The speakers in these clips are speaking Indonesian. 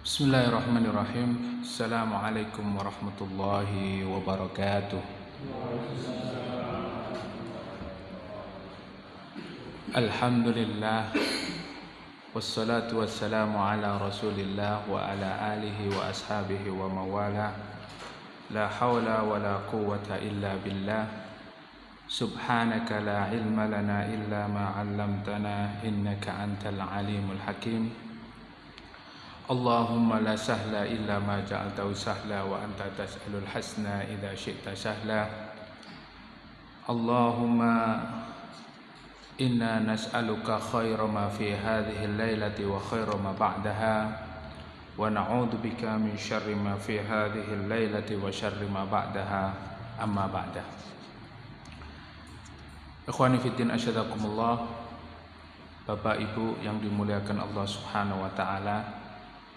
Bismillahirrahmanirrahim. Assalamualaikum warahmatullahi wabarakatuh. Alhamdulillah, wassalatu wassalamu ala rasulillah wa ala alihi wa ashabihi wa mawala. La hawla wa la quwwata illa billah. Subhanaka la ilma lana illa ma 'allamtana innaka antal alimul hakim. Allahumma la sahla illa ma ja'altahu sahla wa anta tas'alul hasna idza syi'ta sahla. Allahumma inna nas'aluka khaira ma fi hadhihi al-lailati wa khaira ma ba'daha wa na'udzu bika min syarri ma fi hadhihi al-lailati wa syarri ma ba'daha amma ba'da. Ikhwani fiddin asyhadakumullah. Bapak Ibu yang dimuliakan Allah Subhanahu wa taala,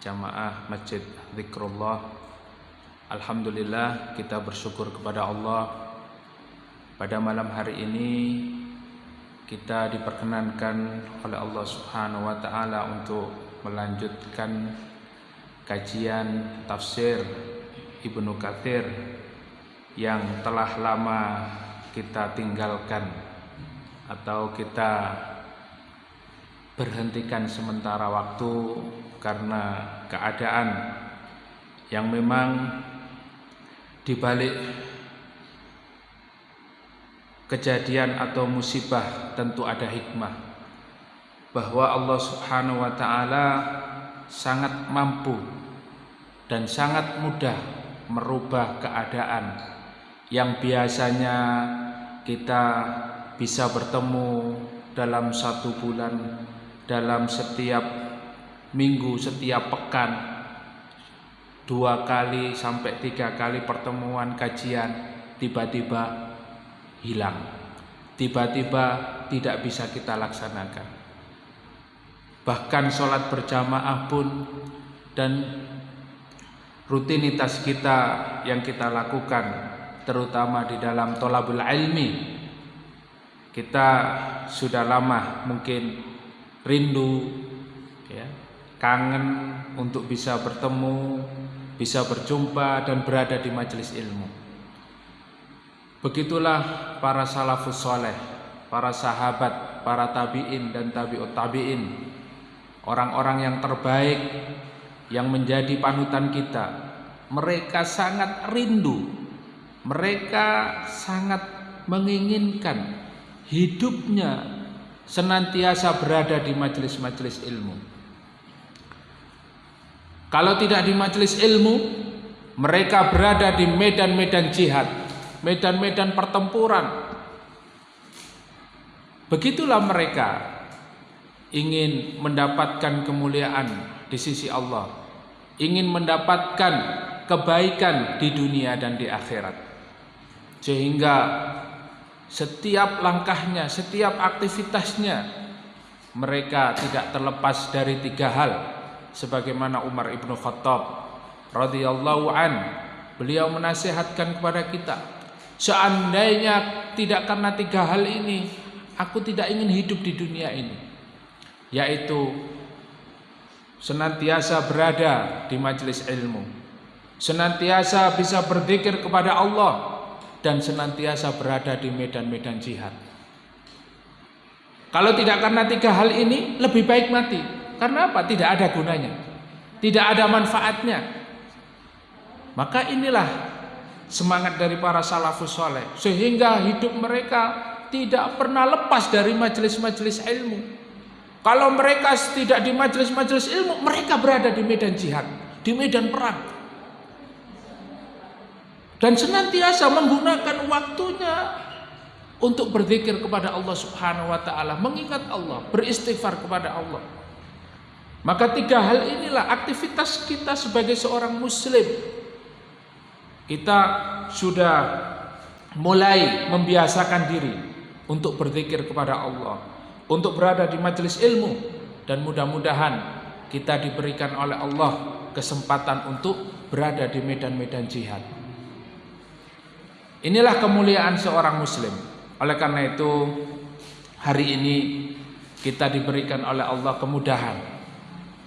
jamaah Masjid Zikrullah, alhamdulillah kita bersyukur kepada Allah. Pada malam hari ini kita diperkenankan oleh Allah Subhanahu wa taala untuk melanjutkan kajian tafsir Ibnu Katsir yang telah lama kita tinggalkan atau kita berhentikan sementara waktu karena keadaan yang memang dibalik kejadian atau musibah tentu ada hikmah, bahwa Allah Subhanahu wa taala sangat mampu dan sangat mudah merubah keadaan yang biasanya kita bisa bertemu dalam satu bulan, dalam setiap minggu, setiap pekan, 2 kali sampai 3 kali pertemuan kajian, tiba-tiba hilang, tiba-tiba tidak bisa kita laksanakan. Bahkan sholat berjamaah pun dan rutinitas kita yang kita lakukan, terutama di dalam thalabul ilmi, kita sudah lama mungkin rindu, ya, kangen untuk bisa bertemu, bisa berjumpa dan berada di majelis ilmu. Begitulah para salafus soleh, para sahabat, para tabi'in dan tabi'ut tabi'in, orang-orang yang terbaik yang menjadi panutan kita. Mereka sangat rindu, mereka sangat menginginkan hidupnya senantiasa berada di majelis-majelis ilmu. Kalau tidak di majelis ilmu, mereka berada di medan-medan jihad, medan-medan pertempuran. Begitulah mereka ingin mendapatkan kemuliaan di sisi Allah, ingin mendapatkan kebaikan di dunia dan di akhirat, sehingga setiap langkahnya, setiap aktivitasnya mereka tidak terlepas dari 3 hal. Sebagaimana Umar ibnu Khattab radhiyallahu an, beliau menasihatkan kepada kita, seandainya tidak karena 3 hal ini, aku tidak ingin hidup di dunia ini, yaitu senantiasa berada di majelis ilmu, senantiasa bisa berzikir kepada Allah, dan senantiasa berada di medan-medan jihad. Kalau tidak karena 3 hal ini, lebih baik mati. Karena apa? Tidak ada gunanya, tidak ada manfaatnya. Maka inilah semangat dari para salafus soleh, sehingga hidup mereka tidak pernah lepas dari majelis-majelis ilmu. Kalau mereka tidak di majelis-majelis ilmu, mereka berada di medan jihad, di medan perang, dan senantiasa menggunakan waktunya untuk berzikir kepada Allah Subhanahu wa taala, mengingat Allah, beristighfar kepada Allah. Maka 3 hal inilah aktivitas kita sebagai seorang muslim. Kita sudah mulai membiasakan diri untuk berzikir kepada Allah, untuk berada di majelis ilmu, dan mudah-mudahan kita diberikan oleh Allah kesempatan untuk berada di medan-medan jihad. Inilah kemuliaan seorang muslim. Oleh karena itu, hari ini kita diberikan oleh Allah kemudahan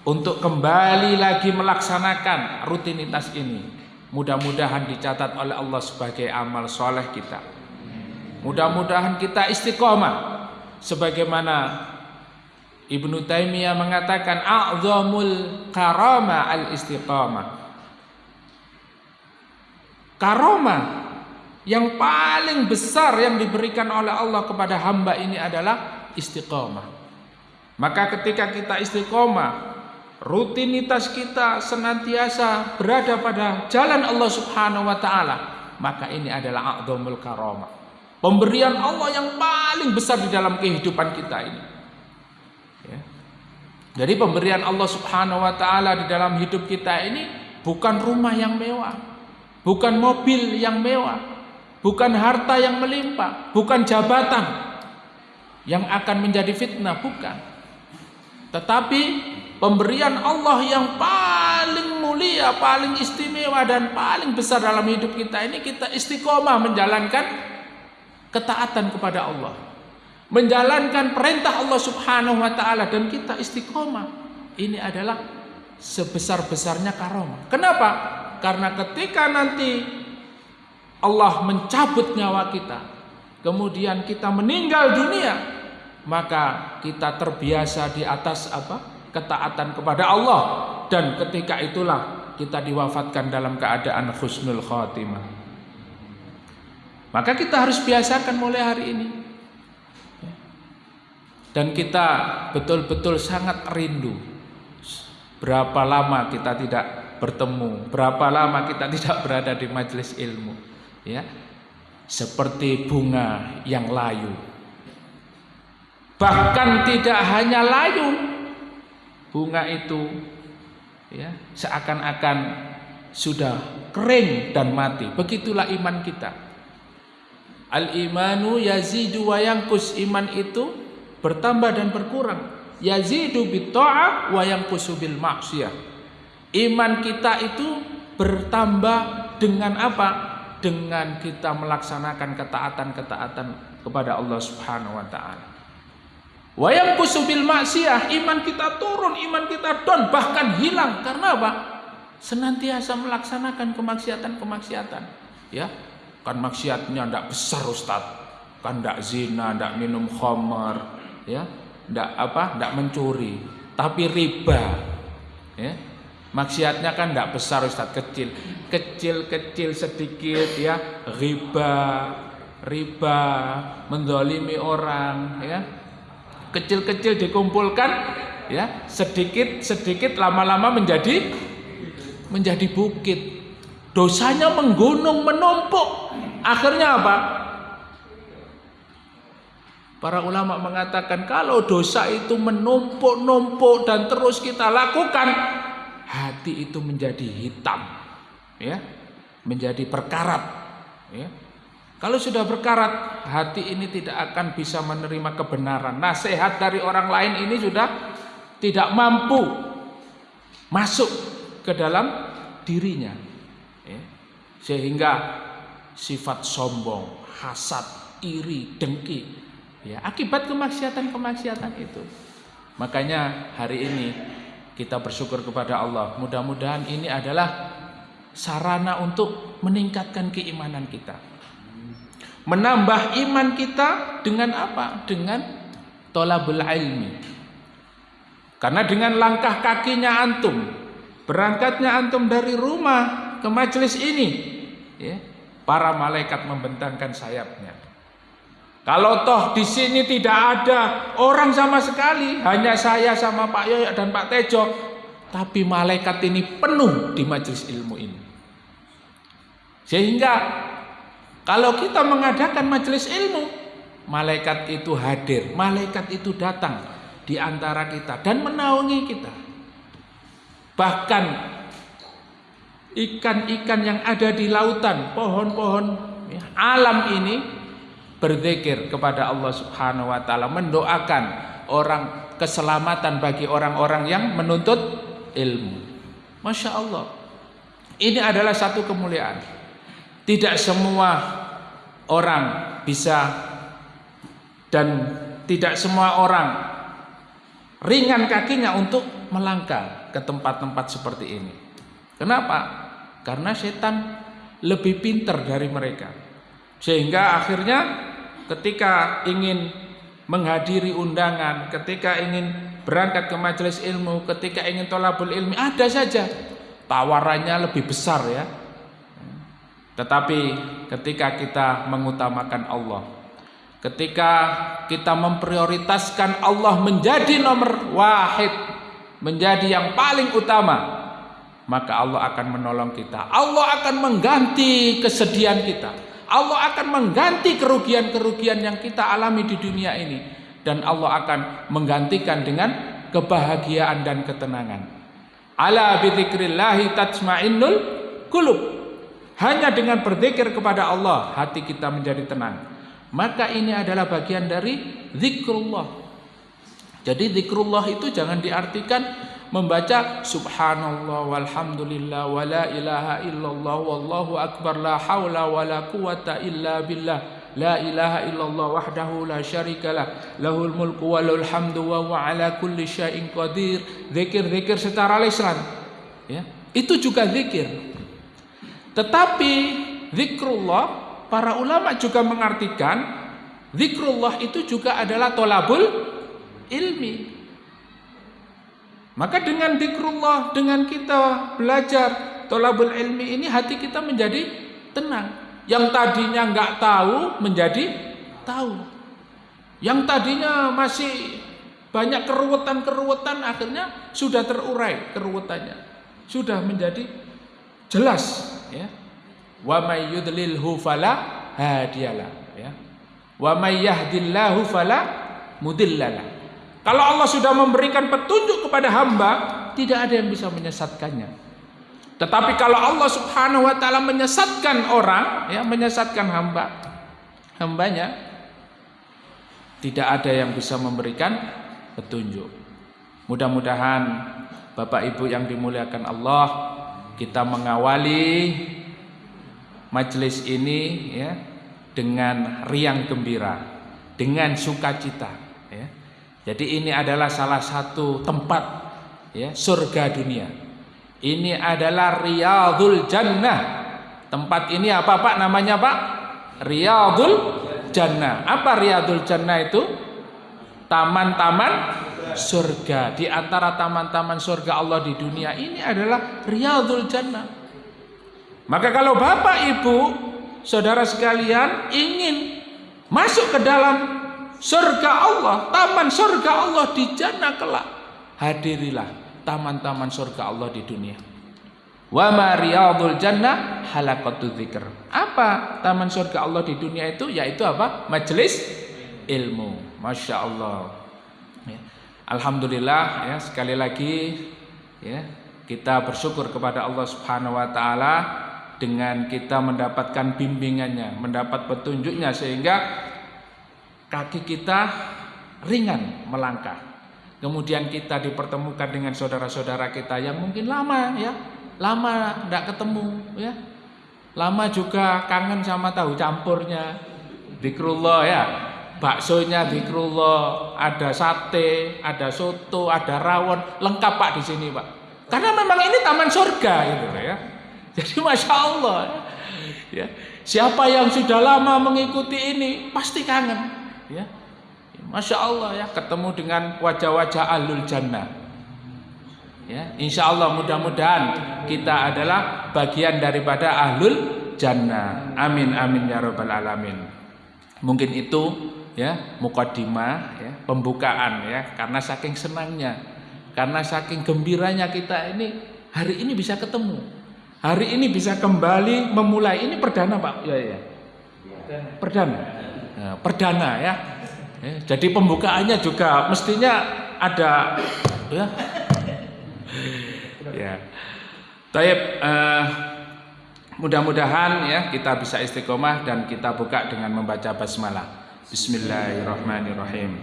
untuk kembali lagi melaksanakan rutinitas ini. Mudah-mudahan dicatat oleh Allah sebagai amal soleh kita. Mudah-mudahan kita istiqomah sebagaimana Ibnu Taimiyah mengatakan a'zamul karama al-istiqamah. Karomah yang paling besar yang diberikan oleh Allah kepada hamba ini adalah istiqomah. Maka ketika kita istiqomah, rutinitas kita senantiasa berada pada jalan Allah Subhanahu wa taala, maka ini adalah a'zamul karamah. Pemberian Allah yang paling besar di dalam kehidupan kita ini. Ya. Jadi pemberian Allah Subhanahu wa taala di dalam hidup kita ini bukan rumah yang mewah, bukan mobil yang mewah, bukan harta yang melimpah, bukan jabatan yang akan menjadi fitnah, bukan. Tetapi pemberian Allah yang paling mulia, paling istimewa dan paling besar dalam hidup kita ini, kita istiqomah menjalankan ketaatan kepada Allah, menjalankan perintah Allah Subhanahu wa taala, dan kita istiqomah. Ini adalah sebesar-besarnya karomah. Kenapa? Karena ketika nanti Allah mencabut nyawa kita, kemudian kita meninggal dunia, maka kita terbiasa di atas ketaatan kepada Allah, dan ketika itulah kita diwafatkan dalam keadaan husnul khatimah. Maka kita harus biasakan mulai hari ini. Dan kita betul-betul sangat rindu. Berapa lama kita tidak bertemu, berapa lama kita tidak berada di majelis ilmu, ya. Seperti bunga yang layu. Bahkan tidak hanya layu, bunga itu ya seakan-akan sudah kering dan mati. Begitulah iman kita. Al-imanu yazidu wa yanqus. Iman itu bertambah dan berkurang. Yazidu bit ta'ah wa yanqusu bil ma'siyah. Iman kita itu bertambah dengan apa? Dengan kita melaksanakan ketaatan-ketaatan kepada Allah Subhanahu wa taala. Wa yanqusu bil ma'siyah. Iman kita turun, iman kita down, bahkan hilang. Karena apa? Senantiasa melaksanakan kemaksiatan-kemaksiatan, ya. Kan maksiatnya tidak besar, Ustaz. Kan tidak zina, tidak minum khamar, ya, tidak mencuri, tapi riba, ya. Maksiatnya kan tidak besar, Ustaz, kecil sedikit, ya, riba, menzalimi orang, ya, kecil dikumpulkan, ya, sedikit lama-lama menjadi bukit. Dosanya menggunung, menumpuk. Akhirnya apa? Para ulama mengatakan kalau dosa itu menumpuk dan terus kita lakukan, hati itu menjadi hitam, ya, menjadi berkarat, ya. Kalau sudah berkarat, hati ini tidak akan bisa menerima kebenaran. Nasihat dari orang lain ini sudah tidak mampu masuk ke dalam dirinya. Sehingga sifat sombong, hasad, iri, dengki, ya, akibat kemaksiatan itu. Makanya hari ini kita bersyukur kepada Allah. Mudah-mudahan ini adalah sarana untuk meningkatkan keimanan kita, menambah iman kita dengan apa? Dengan thalabul ilmi. Karena dengan langkah kakinya antum, berangkatnya antum dari rumah ke majelis ini, ya, para malaikat membentangkan sayapnya. Kalau toh di sini tidak ada orang sama sekali, hanya saya sama Pak Yoyo dan Pak Tejo, tapi malaikat ini penuh di majelis ilmu ini. Sehingga kalau kita mengadakan majelis ilmu, malaikat itu hadir, malaikat itu datang di antara kita dan menaungi kita. Bahkan ikan-ikan yang ada di lautan, pohon-pohon, ya, alam ini berzikir kepada Allah Subhanahu wa taala, mendoakan orang keselamatan bagi orang-orang yang menuntut ilmu. Masya Allah. Ini adalah satu kemuliaan. Tidak semua orang bisa dan tidak semua orang ringan kakinya untuk melangkah ke tempat-tempat seperti ini. Kenapa? Karena setan lebih pintar dari mereka. Sehingga akhirnya ketika ingin menghadiri undangan, ketika ingin berangkat ke majelis ilmu, ketika ingin thalabul ilmi, ada saja tawarannya lebih besar ya. Tetapi ketika kita mengutamakan Allah, ketika kita memprioritaskan Allah menjadi nomor wahid, menjadi yang paling utama, maka Allah akan menolong kita. Allah akan mengganti kesedihan kita. Allah akan mengganti kerugian-kerugian yang kita alami di dunia ini. Dan Allah akan menggantikan dengan kebahagiaan dan ketenangan. Ala bidzikrillahi tatma'innul qulub. Hanya dengan berzikir kepada Allah hati kita menjadi tenang. Maka ini adalah bagian dari zikrullah. Jadi zikrullah itu jangan diartikan membaca subhanallah walhamdulillah wala ilaha illallah wallahu akbar la haula wala quwata illa billah la ilaha illallah wahdahu la syarikalah lahul mulku wa lahul hamdu wa huwa ala kulli syai'in qadir. Zikir-zikir secara lisan ya, itu juga zikir. Tetapi zikrullah, para ulama juga mengartikan zikrullah itu juga adalah thalabul ilmi. Maka dengan zikrullah, dengan kita belajar thalabul ilmi ini, hati kita menjadi tenang. Yang tadinya nggak tahu menjadi tahu. Yang tadinya masih banyak keruwetan-keruwetan, akhirnya sudah terurai keruwetannya, sudah menjadi jelas ya. Wa may yudlilhu fala hadiyalah ya. Wa may yahdillahu fala mudillalah. Kalau Allah sudah memberikan petunjuk kepada hamba, tidak ada yang bisa menyesatkannya. Tetapi kalau Allah Subhanahu wa taala menyesatkan orang, ya, menyesatkan hambanya, tidak ada yang bisa memberikan petunjuk. Mudah-mudahan Bapak Ibu yang dimuliakan Allah, kita mengawali majelis ini ya dengan riang gembira, dengan sukacita. Jadi ini adalah salah satu tempat ya surga dunia. Ini adalah Riyadul Jannah. Tempat ini apa Pak namanya Pak? Riyadul Jannah. Apa Riyadul Jannah itu? Taman-taman surga. Di antara taman-taman surga Allah di dunia ini adalah Riyadul Jannah. Maka kalau Bapak Ibu, saudara sekalian ingin masuk ke dalam surga Allah, taman surga Allah di jannah kelak, hadirilah taman-taman surga Allah di dunia. Wa ma riyadul jannah halaqatul dzikr. Apa taman surga Allah di dunia itu? Yaitu apa? Majelis ilmu. Masya Allah ya. Alhamdulillah ya, sekali lagi ya, kita bersyukur kepada Allah Subhanahu wa taala dengan kita mendapatkan bimbingannya, mendapat petunjuknya, sehingga kaki kita ringan melangkah. Kemudian kita dipertemukan dengan saudara-saudara kita yang mungkin lama ya, lama tidak ketemu ya, lama juga kangen sama tahu campurnya, zikrullah ya, baksonya zikrullah, ada sate, ada soto, ada rawon, lengkap Pak di sini Pak. Karena memang ini taman surga gitu ya. Jadi masya Allah ya, siapa yang sudah lama mengikuti ini pasti kangen. Ya, masya Allah ya, ketemu dengan wajah-wajah ahlul jannah. Ya, insya Allah mudah-mudahan kita adalah bagian daripada ahlul jannah. Amin amin ya rabbal alamin. Mungkin itu ya muqaddimah ya, pembukaan ya, karena saking senangnya, karena saking gembiranya kita ini hari ini bisa ketemu, hari ini bisa kembali memulai. Ini perdana Pak. Ya. Perdana. Perdana ya. Jadi pembukaannya juga mestinya ada ya. Ya. Baik, mudah-mudahan ya kita bisa istiqomah dan kita buka dengan membaca basmalah. Bismillahirrahmanirrahim.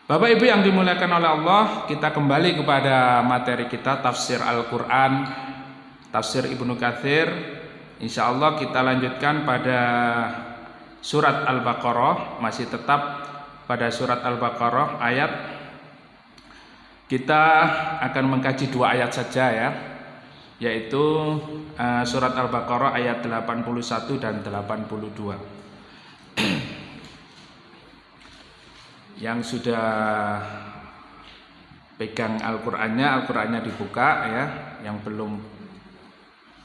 Bapak Ibu yang dimuliakan oleh Allah, kita kembali kepada materi kita tafsir Al-Qur'an, tafsir Ibnu Katsir. Insya Allah kita lanjutkan pada surat Al-Baqarah, masih tetap pada surat Al-Baqarah ayat Kita akan mengkaji 2 ayat saja ya, yaitu surat Al-Baqarah ayat 81 dan 82. Yang sudah pegang Al-Qur'annya dibuka ya. Yang belum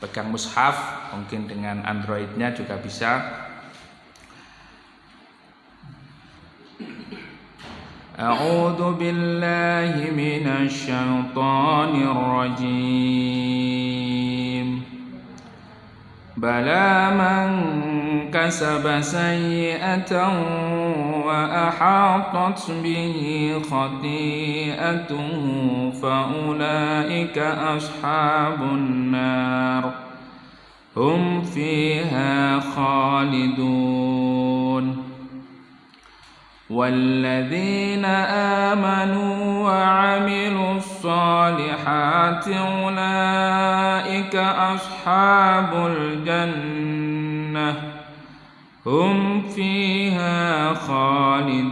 pegang mushaf, mungkin dengan Androidnya juga bisa. A'udzu billahi minasy syaithanir rajim. Bala man kasaba sayyi'atan wa ahatat bihi khati'atuhu fa ulaika ashabun nar hum fiha khalidun. والذين آمنوا وعملوا الصالحات أولئك أصحاب الجنة هم فيها خالدون.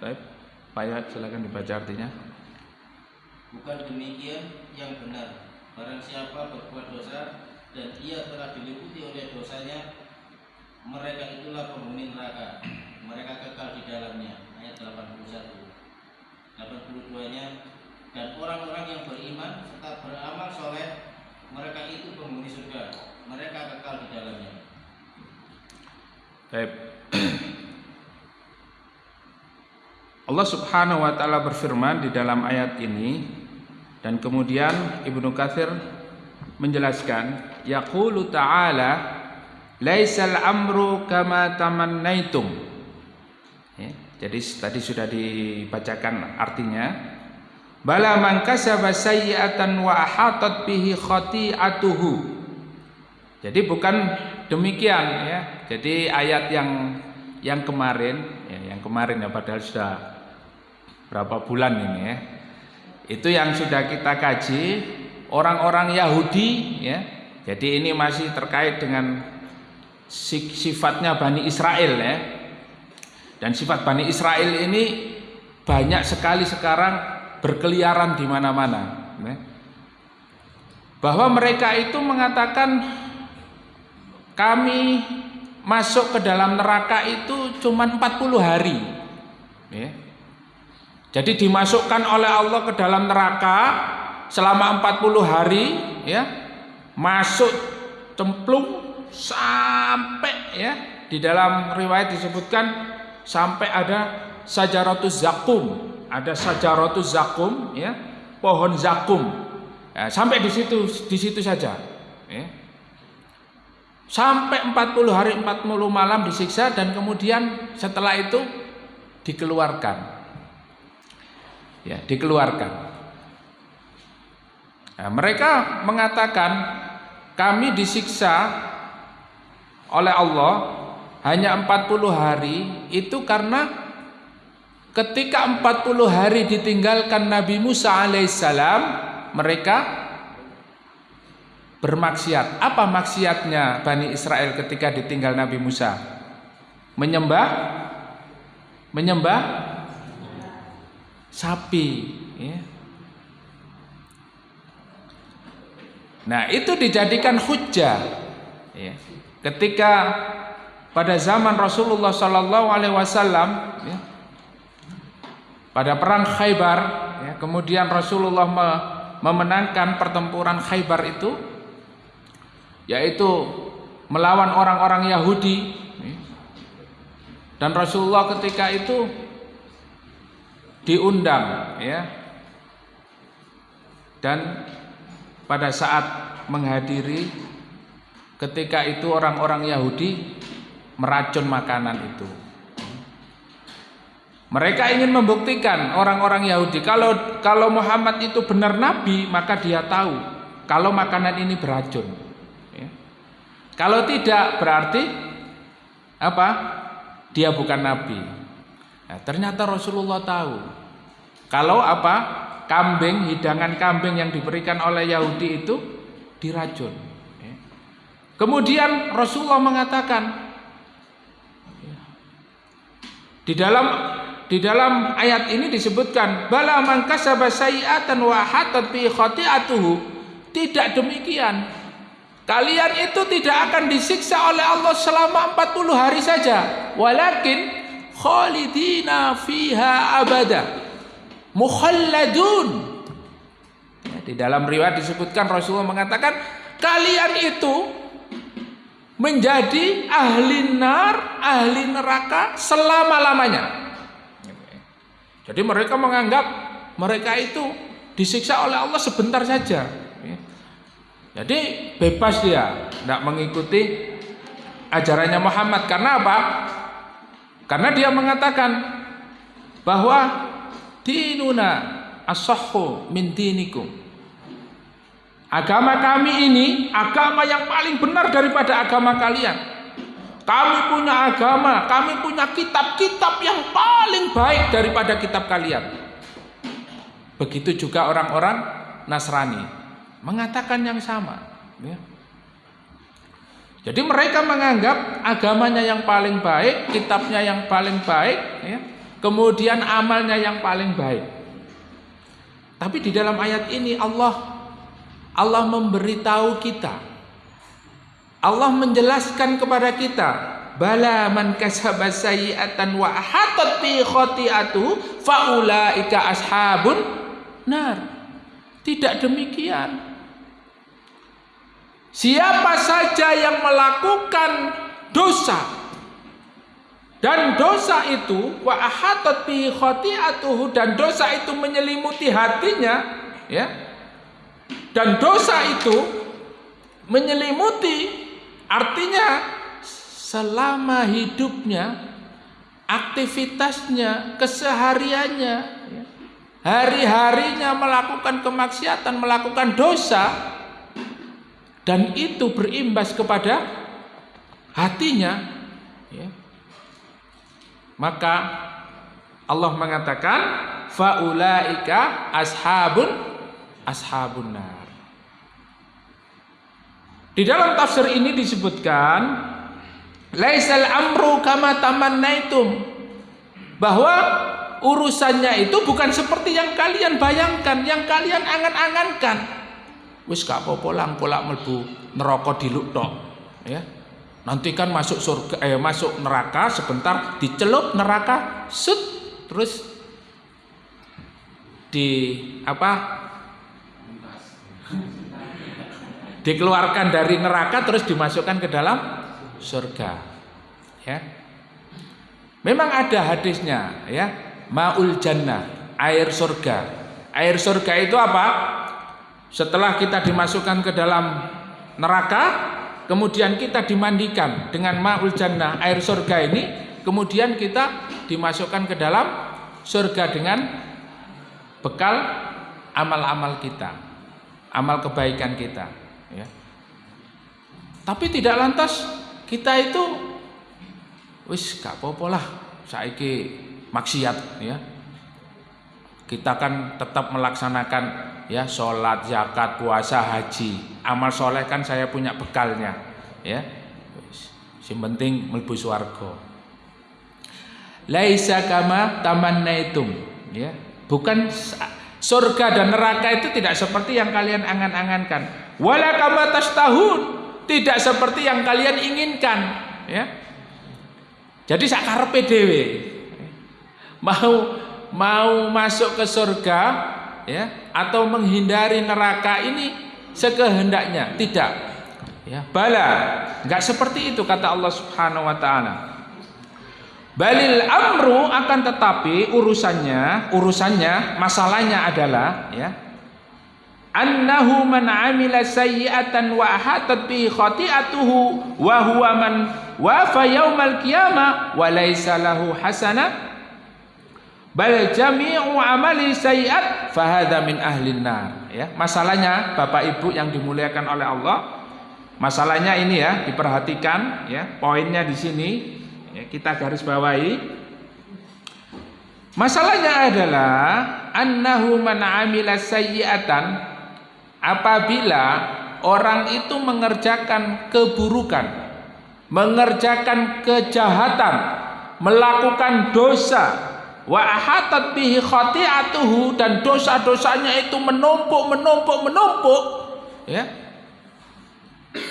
Baik, Pak Yat, silakan dibaca artinya. Bukan demikian yang benar. Barang siapa berbuat dosa dan ia telah diliputi oleh dosanya, mereka itulah penghuni neraka, mereka kekal di dalamnya. Ayat 81. 82-nya, dan orang-orang yang beriman serta beramal soleh, mereka itu penghuni surga, mereka kekal di dalamnya. Baik. Allah Subhanahu wa taala berfirman di dalam ayat ini, dan kemudian Ibnu Katsir menjelaskan, yaqulu ta'ala laisal amru kama tamannaitum. Ya, jadi tadi sudah dibacakan artinya. Bala man kasaba sayyi'atan wa ahatat bihi khati'atuhu. Jadi bukan demikian ya. Jadi ayat yang kemarin ya, padahal sudah berapa bulan ini ya. Itu yang sudah kita kaji orang-orang Yahudi ya. Jadi ini masih terkait dengan sifatnya Bani Israel ya. Dan sifat Bani Israel ini banyak sekali sekarang berkeliaran di mana-mana ya. Bahwa mereka itu mengatakan kami masuk ke dalam neraka itu cuma 40 hari ya. Jadi dimasukkan oleh Allah ke dalam neraka selama 40 hari ya. Masuk cemplung sampai ya, di dalam riwayat disebutkan sampai ada sajaratuz zakum, ya, pohon zakum ya, sampai di situ saja ya. Sampai 40 hari 40 malam disiksa, dan kemudian setelah itu dikeluarkan ya, Nah, mereka mengatakan kami disiksa oleh Allah hanya 40 hari itu karena ketika 40 hari ditinggalkan Nabi Musa alaihissalam, mereka bermaksiat. Apa maksiatnya Bani Israel ketika ditinggal Nabi Musa? Menyembah sapi ya. Nah, itu dijadikan hujjah ya. Ketika pada zaman Rasulullah Sallallahu Alaihi Wasallam, ya, pada perang Khaybar, ya, kemudian Rasulullah memenangkan pertempuran Khaybar itu, yaitu melawan orang-orang Yahudi, ya. Dan Rasulullah ketika itu diundang, ya, dan pada saat menghadiri, ketika itu orang-orang Yahudi meracun makanan itu. Mereka ingin membuktikan orang-orang Yahudi kalau Muhammad itu benar nabi, maka dia tahu kalau makanan ini beracun ya. Kalau tidak, berarti apa? Dia bukan nabi. Nah, ternyata Rasulullah tahu kalau apa? Hidangan kambing yang diberikan oleh Yahudi itu diracun. Kemudian Rasulullah mengatakan di dalam di dalam ayat ini disebutkan bala man kasaba sayyi'atan wa hatat bi khati'atuhu. Tidak demikian. Kalian itu tidak akan disiksa oleh Allah selama 40 hari saja. Walakin khalidina fiha abada. Mukhalladun. Di dalam riwayat disebutkan Rasulullah mengatakan kalian itu menjadi ahli nar, ahli neraka selama-lamanya. Jadi mereka menganggap mereka itu disiksa oleh Allah sebentar saja. Jadi bebas dia, tidak mengikuti ajarannya Muhammad. Karena apa? Karena dia mengatakan bahwa dinuna as-sahhu min dinikum. Agama kami ini agama yang paling benar daripada agama kalian. Kami punya agama, kami punya kitab-kitab yang paling baik daripada kitab kalian. Begitu juga orang-orang Nasrani mengatakan yang sama. Ya. Jadi mereka menganggap agamanya yang paling baik, kitabnya yang paling baik, ya. Kemudian amalnya yang paling baik. Tapi di dalam ayat ini Allah memberitahu kita, Allah menjelaskan kepada kita, bala man kasaba sayyi'atan wa hatat bi khati'atu faulaika ashabun nar. Tidak demikian. Siapa saja yang melakukan dosa dan dosa itu wa hatat bi khati'atuhu, dan dosa itu menyelimuti hatinya, ya. Dan dosa itu menyelimuti, artinya selama hidupnya, aktivitasnya, kesehariannya, hari-harinya melakukan kemaksiatan, melakukan dosa, dan itu berimbas kepada hatinya, ya. Maka Allah mengatakan faulaika ashabun nar. Di dalam tafsir ini disebutkan laisal amru kama tamannaitum, bahwa urusannya itu bukan seperti yang kalian bayangkan, yang kalian angan-angankan. Wis gak apa-apa lang polak mlebu neraka diluk tok, ya. Nanti kan masuk surga, masuk neraka sebentar, dicelup neraka, sut, terus dikeluarkan dari neraka, terus dimasukkan ke dalam surga, ya. Memang ada hadisnya, ya, maul jannah, air surga. Air surga itu apa? Setelah kita dimasukkan ke dalam neraka, kemudian kita dimandikan dengan maul jannah, air surga ini, kemudian kita dimasukkan ke dalam surga dengan bekal amal-amal kita, amal kebaikan kita, ya. Tapi tidak lantas kita itu wis gak apa-apa lah saiki maksiat, ya. Kita kan tetap melaksanakan, ya, sholat, zakat, puasa, haji. Amal soleh kan saya punya bekalnya, ya. Yang penting mlebu swarga. Laisa kama tamannaitum, ya. Bukan surga dan neraka itu tidak seperti yang kalian angan-angankan. Wala kama tastahun, tidak seperti yang kalian inginkan, ya. Jadi sakarepe dhewe. Mau masuk ke surga, ya, atau menghindari neraka ini sekehendaknya, tidak, ya. Bala, enggak seperti itu kata Allah Subhanahu wa taala. Balil amru, akan tetapi urusannya, masalahnya adalah, ya, annahu man amila sayyi'atan wa hatat bi khati'atuhu wa huwa man wafa yaumal qiyamah wa laisa lahu hasanah bal jami'u amali sayyi'at fahadha min ahlin nar, ya. Masalahnya Bapak Ibu yang dimuliakan oleh Allah, masalahnya ini, ya, diperhatikan, ya, poinnya di sini, ya, kita garis bawahi. Masalahnya adalah annahu man amila sayyi'atan, apabila orang itu mengerjakan keburukan, mengerjakan kejahatan, melakukan dosa, wa ahatat bihi khati'atuhu, dan dosa-dosanya itu menumpuk, ya.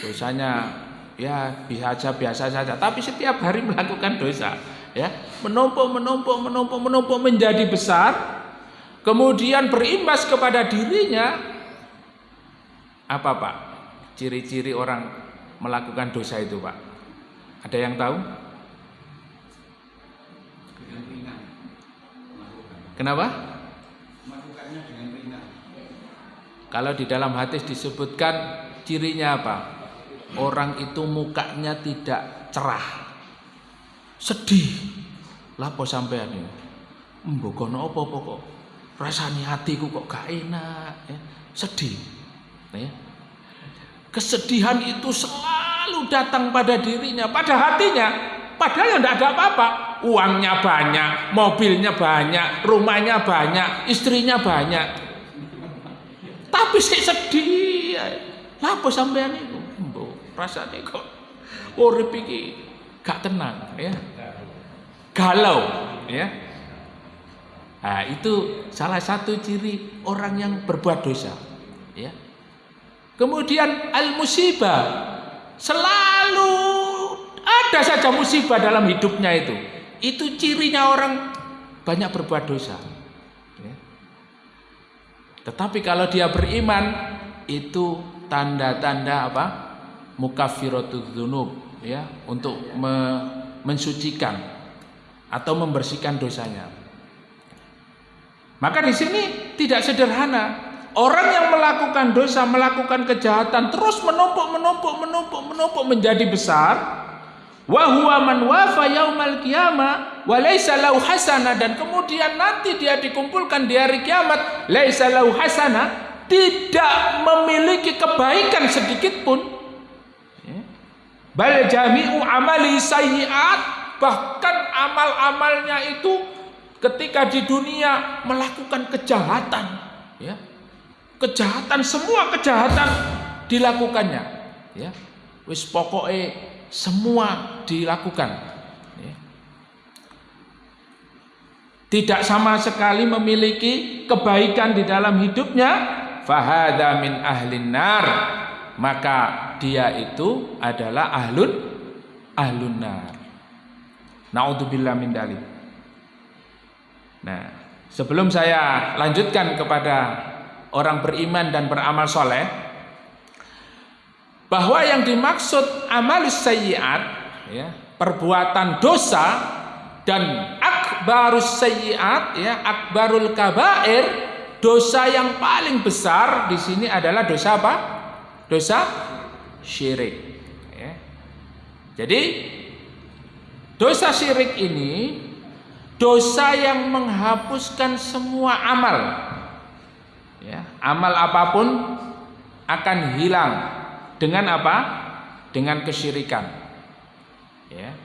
Dosanya ya biasa saja, tapi setiap hari melakukan dosa, ya. Menumpuk menjadi besar, kemudian berimbas kepada dirinya. Apa, Pak? Ciri-ciri orang melakukan dosa itu, Pak? Ada yang tahu? Kenapa? Melakukannya dengan ringan. Kalau di dalam hadis disebutkan cirinya apa? Orang itu mukanya tidak cerah, sedih. Lapo sampean iki? Mbok ono apa kok? Rasane hatiku kok gak enak, ya. Sedih. Ya. Kesedihan itu selalu datang pada dirinya, pada hatinya, padahal tidak ada apa-apa. Uangnya banyak, mobilnya banyak, rumahnya banyak, istrinya banyak, tapi sedih. Lapo sampean itu? Mbok rasane kok urip iki gak tenang, ya. Galau, ya. Nah, itu salah satu ciri orang yang berbuat dosa, ya. Kemudian al-musibah, selalu ada saja musibah dalam hidupnya itu. Itu cirinya orang banyak berbuat dosa, ya. Tetapi kalau dia beriman, itu tanda-tanda apa? Mukaffiratudz dzunub, ya, untuk mensucikan atau membersihkan dosanya. Maka di sini tidak sederhana. Orang yang melakukan dosa, melakukan kejahatan terus menumpuk menjadi besar. Wa huwa man wafa yaumal qiyamah wa laisa lahu hasanah, dan kemudian nanti dia dikumpulkan di hari kiamat, laisa lahu hasanah, tidak memiliki kebaikan sedikit pun. Bal jami'u amali sayyi'at, bahkan amal-amalnya itu ketika di dunia melakukan kejahatan, ya. Kejahatan, semua kejahatan dilakukannya, ya. Wis pokoke semua dilakukan, ya. Tidak sama sekali memiliki kebaikan di dalam hidupnya. Fahadha min ahlin nar, maka dia itu adalah ahlun nar. Na'udzubillah min dzalik. Nah, sebelum saya lanjutkan kepada orang beriman dan beramal soleh, bahwa yang dimaksud amalus sayyiat, ya, perbuatan dosa, dan akbarus sayyiat, ya, akbarul kabair, dosa yang paling besar di sini adalah dosa apa? Dosa syirik, ya. Jadi dosa syirik ini dosa yang menghapuskan semua amal, ya. Amal apapun akan hilang dengan apa? Dengan kesyirikan, ya.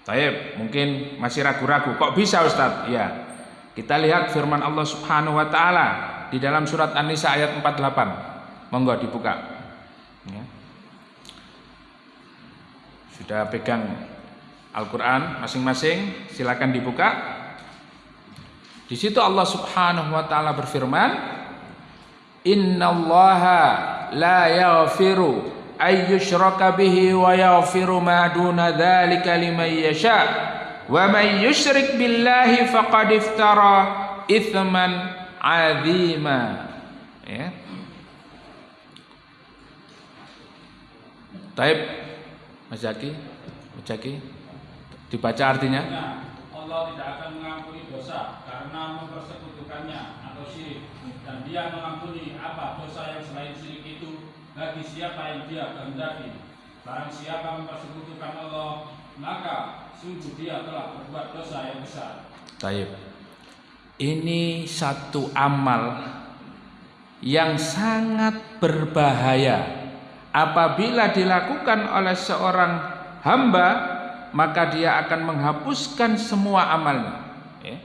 Baik, mungkin masih ragu-ragu, kok bisa Ustaz? Ya, kita lihat firman Allah Subhanahu wa taala di dalam surat An-Nisa ayat 48. Monggo dibuka, ya. Sudah pegang Al-Qur'an masing-masing, silakan dibuka. Di situ Allah Subhanahu wa taala berfirman, "Innallaha la yaghfiru ay yushraka bihi wa yaghfiru ma duna dzalika liman yasha wa man yusyrik billahi faqad iftara itsman 'azima." Ya. Taib, Mas Zaki, dibaca artinya. Allah tidak akan mengampuni dosa karena mempersekutukannya atau syirik, dan Dia mengampuni apa dosa yang selain syirik itu bagi siapa yang Dia kehendaki. Barang siapa mempersekutukan Allah, maka sungguh dia telah berbuat dosa yang besar. Taib. Ini satu amal yang sangat berbahaya. Apabila dilakukan oleh seorang hamba, maka dia akan menghapuskan semua amalnya, ya.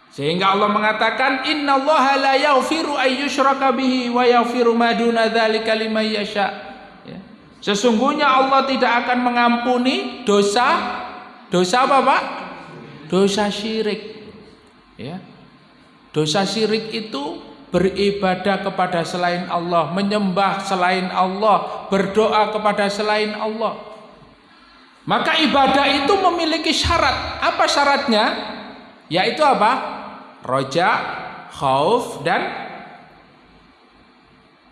Sehingga Allah mengatakan, innallaha la yaghfiru ay yushraka bihi wa yaghfiru ma duna dzalika liman yasha, ya. Sesungguhnya Allah tidak akan mengampuni dosa apa, Pak? Dosa syirik, Ya. Dosa syirik itu beribadah kepada selain Allah, menyembah selain Allah, berdoa kepada selain Allah. Maka ibadah itu memiliki syarat. Apa syaratnya? Yaitu apa? Roja, khauf, dan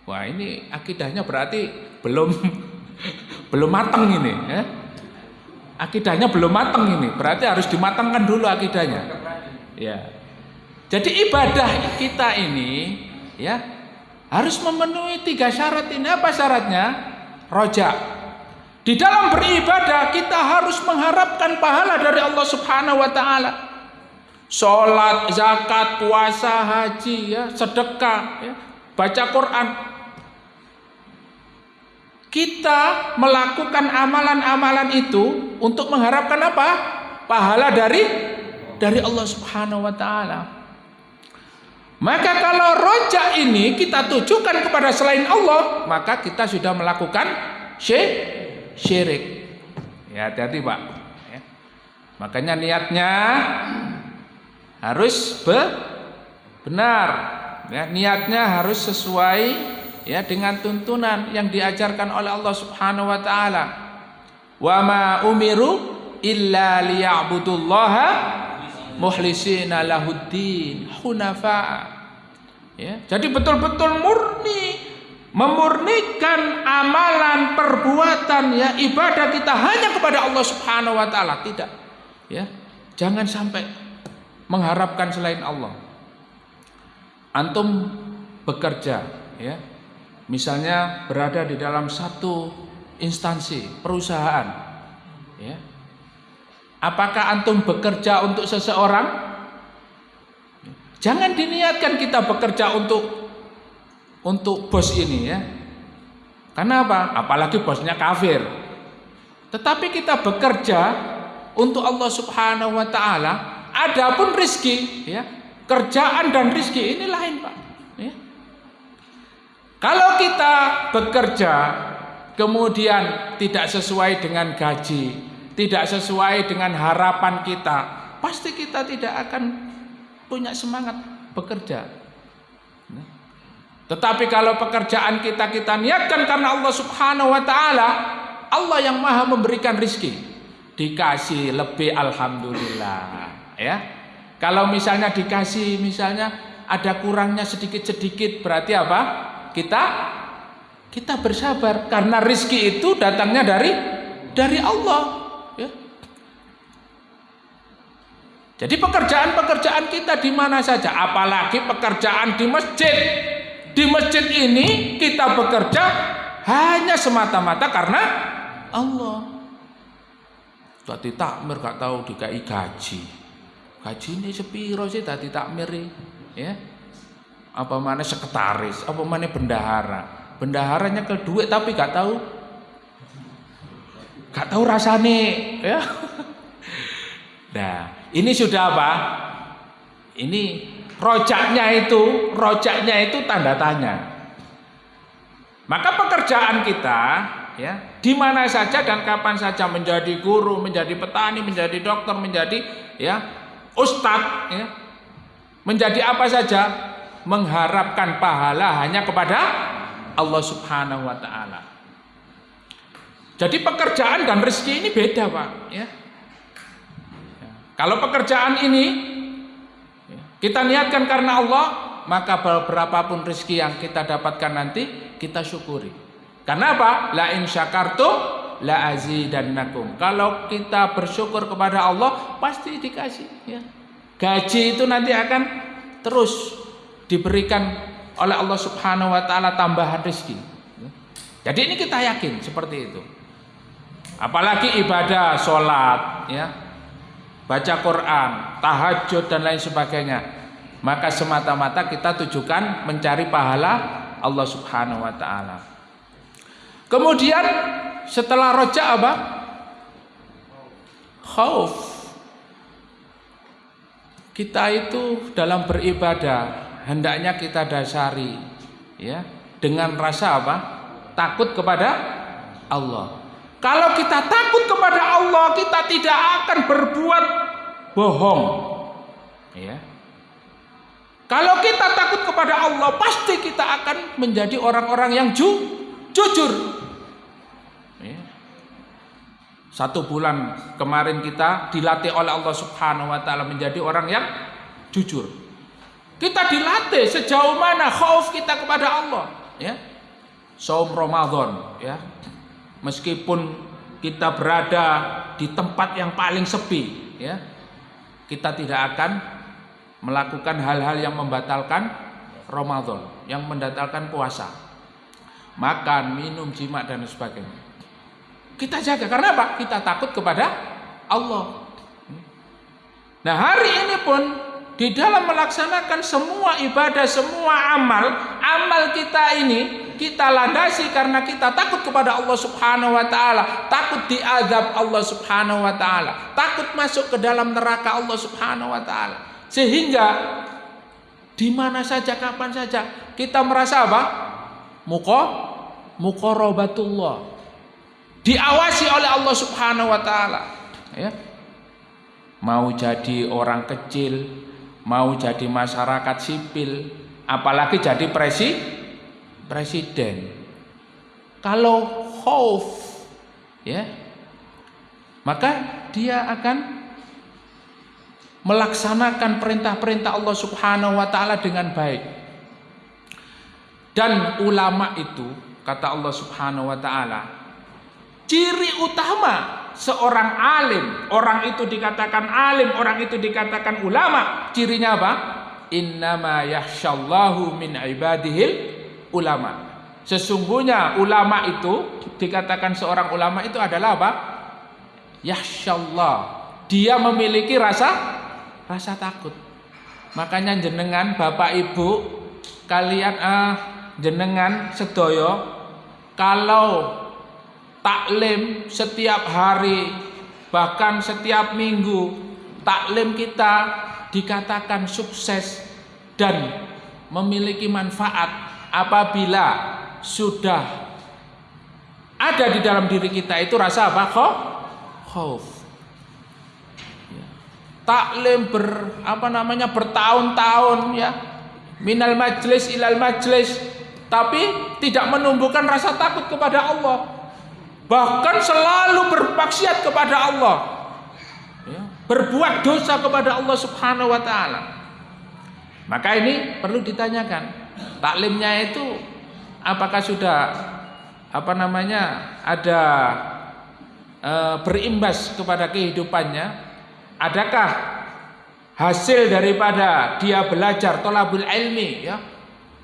wah, ini akidahnya berarti belum matang ini, ya. Akidahnya belum matang ini, berarti harus dimatangkan dulu akidahnya. Ya. Jadi ibadah kita ini, ya, harus memenuhi 3 syarat ini. Apa syaratnya? Roja. Di dalam beribadah kita harus mengharapkan pahala dari Allah Subhanahu wa taala. Salat, zakat, puasa, haji, ya, sedekah, ya, baca Quran. Kita melakukan amalan-amalan itu untuk mengharapkan apa? Pahala dari Allah Subhanahu wa taala. Maka kalau roja ini kita tujukan kepada selain Allah, maka kita sudah melakukan syirik. Ya, hati-hati Pak. Ya. Makanya niatnya harus benar. Ya, niatnya harus sesuai, ya, dengan tuntunan yang diajarkan oleh Allah Subhanahu wa taala. Wa ma umiru illa liya'budullaha mukhlisina lahuddin hunafa. Ya, jadi betul-betul memurnikan amalan, perbuatan, ya, ibadah kita hanya kepada Allah Subhanahu wa taala, tidak. Ya. Jangan sampai mengharapkan selain Allah. Antum bekerja, ya. Misalnya berada di dalam satu instansi perusahaan, ya. Apakah antum bekerja untuk seseorang? Jangan diniatkan kita bekerja untuk bos ini, ya. Karena apa? Apalagi bosnya kafir. Tetapi kita bekerja untuk Allah Subhanahu wa taala. Adapun rizki, ya, kerjaan dan rizki ini lain, Pak. Ya. Kalau kita bekerja kemudian tidak sesuai dengan gaji, tidak sesuai dengan harapan kita, pasti kita tidak akan punya semangat bekerja. Tetapi kalau pekerjaan kita niatkan karena Allah Subhanahu wa taala, Allah yang Maha memberikan rizki, dikasih lebih alhamdulillah, ya. Kalau misalnya dikasih, misalnya ada kurangnya sedikit-sedikit, berarti apa? Kita bersabar karena rizki itu datangnya dari Allah. Jadi pekerjaan-pekerjaan kita di mana saja, apalagi pekerjaan di masjid. Di masjid ini kita bekerja hanya semata-mata karena Allah. Tadi takmir gak tahu dikai gaji. Gaji ini sepiro sih tadi takmir, ya. Apa mana sekretaris, apa mana bendahara. Bendaharanya ke duit tapi gak tahu rasane, ya. Nah, ini sudah apa? Ini rojaknya itu tanda tanya. Maka pekerjaan kita, ya, di mana saja dan kapan saja, menjadi guru, menjadi petani, menjadi dokter, menjadi, ya, ustadz, ya, menjadi apa saja, mengharapkan pahala hanya kepada Allah Subhanahu wa taala. Jadi pekerjaan dan rezeki ini beda, Pak, ya. Kalau pekerjaan ini kita niatkan karena Allah, maka berapapun rezeki yang kita dapatkan nanti kita syukuri. Karena apa? La in syakartum la azidannakum. Kalau kita bersyukur kepada Allah pasti dikasih, ya. Gaji itu nanti akan terus diberikan oleh Allah Subhanahu wa taala tambahan rezeki. Jadi ini kita yakin seperti itu. Apalagi ibadah salat, ya, baca Quran, tahajud dan lain sebagainya, maka semata-mata kita tujukan mencari pahala Allah Subhanahu wa taala. Kemudian setelah roja apa? Khauf. Kita itu dalam beribadah hendaknya kita dasari, ya, dengan rasa apa? Takut kepada Allah. Kalau kita takut kepada Allah, kita tidak akan berbuat bohong, ya. Kalau kita takut kepada Allah, pasti kita akan menjadi orang-orang yang jujur. Ya. 1 bulan kemarin kita dilatih oleh Allah Subhanahu wa taala menjadi orang yang jujur. Kita dilatih sejauh mana khauf kita kepada Allah, ya. Saum Ramadan, ya. Meskipun kita berada di tempat yang paling sepi, ya. Kita tidak akan melakukan hal-hal yang membatalkan Ramadan, yang membatalkan puasa. Makan, minum, jima dan sebagainya. Kita jaga karena apa? Kita takut kepada Allah. Nah, hari ini pun di dalam melaksanakan semua ibadah, semua amal kita ini kita landasi karena kita takut kepada Allah Subhanahu wa taala, takut diazab Allah Subhanahu wa taala, takut masuk ke dalam neraka Allah Subhanahu wa taala. Sehingga di mana saja, kapan saja kita merasa apa? Muqarrabatullah. Diawasi oleh Allah Subhanahu wa taala, ya. Mau jadi orang kecil, mau jadi masyarakat sipil, apalagi jadi presiden. Kalau khauf, ya, maka dia akan melaksanakan perintah-perintah Allah Subhanahu wa taala dengan baik. Dan ulama itu, kata Allah Subhanahu wa taala, ciri utama seorang alim, orang itu dikatakan alim, orang itu dikatakan ulama, cirinya apa? Innama yakhsyallahu min ibadihil ulama. Sesungguhnya ulama itu dikatakan seorang ulama itu adalah apa? Yakhsyallah. Dia memiliki rasa takut. Makanya jenengan Bapak Ibu kalian jenengan sedoyo kalau taklim setiap hari bahkan setiap minggu, taklim kita dikatakan sukses dan memiliki manfaat apabila sudah ada di dalam diri kita itu rasa apa? Khauf. Taklim bertahun-tahun, ya, minal majlis ilal majlis, tapi tidak menumbuhkan rasa takut kepada Allah, bahkan selalu bermaksiat kepada Allah, ya, berbuat dosa kepada Allah Subhanahu wa taala. Maka ini perlu ditanyakan, taklimnya itu apakah sudah ada berimbas kepada kehidupannya? Adakah hasil daripada dia belajar thalabul ilmi, ya,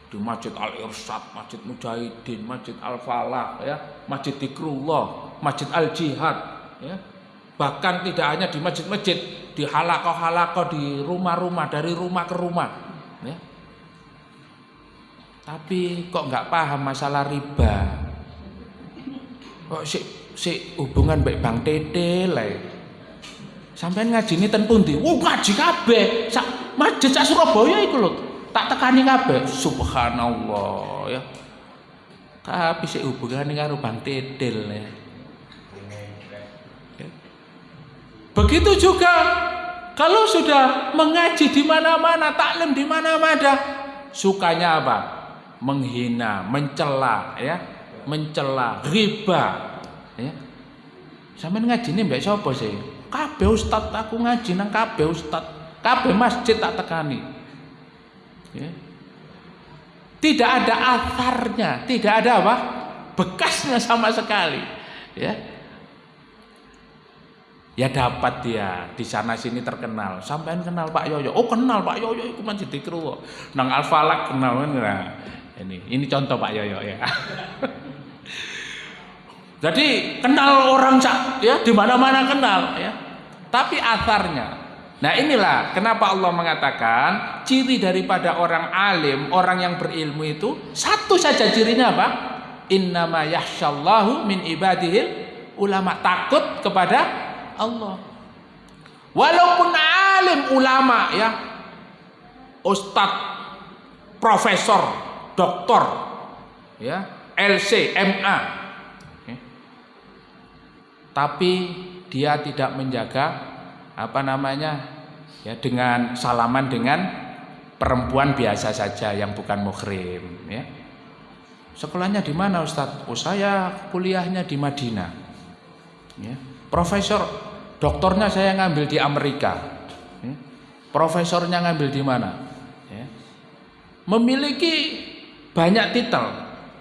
di Masjid Al-Irsyad, Masjid Mujahidin, Masjid Al-Falah, ya, Masjid Dzikrullah, Masjid Al-Jihad, ya. Bahkan tidak hanya di masjid-masjid, di halaqah-halaqah, di rumah-rumah, dari rumah ke rumah, ya. Tapi kok nggak paham masalah riba, kok si hubungan baik Bang Tete lah. Sampeyan ngajine ten pundi? Ngaji kabeh. Masjid sak Surabaya iku lho. Tak tekani kabeh. Subhanallah, ya. Tapi sik hubungane karo Bang Tedel, ya. Begitu juga kalau sudah mengaji di mana-mana, taklim di mana-mana, sukanya apa? Menghina, mencela, ya. Mencela, riba, ya. Sampeyan ngajine mbek sapa sih? Kabeh ustaz, aku ngaji nang kabeh ustaz, kabeh masjid tak tekani, ya. Tidak ada atharnya, tidak ada apa? Bekasnya sama sekali, ya. Ya dapat dia di sana sini terkenal. Sampean kenal Pak Yoyo? Oh kenal Pak Yoyo, itu Masjid Dzikrullah. Nang Al-Falaq kenal kan? Nah, ini contoh Pak Yoyo, ya. Jadi kenal orang, ya, di mana-mana kenal, ya. Tapi atharnya. Nah, inilah kenapa Allah mengatakan ciri daripada orang alim, orang yang berilmu itu satu saja cirinya apa? Innama yakhsyallahu min ibadihil ulama, takut kepada Allah. Walaupun alim ulama, ya, ustadz, profesor, doktor, ya, LC, MA, ya. Tapi dia tidak menjaga ya, dengan salaman dengan perempuan biasa saja yang bukan muhrim, ya. Sekolahnya di mana, Ustadz? Oh, saya kuliahnya di Madinah. Ya. Profesor, doktornya saya ngambil di Amerika. Ya. Profesornya ngambil di mana? Ya. Memiliki banyak titel,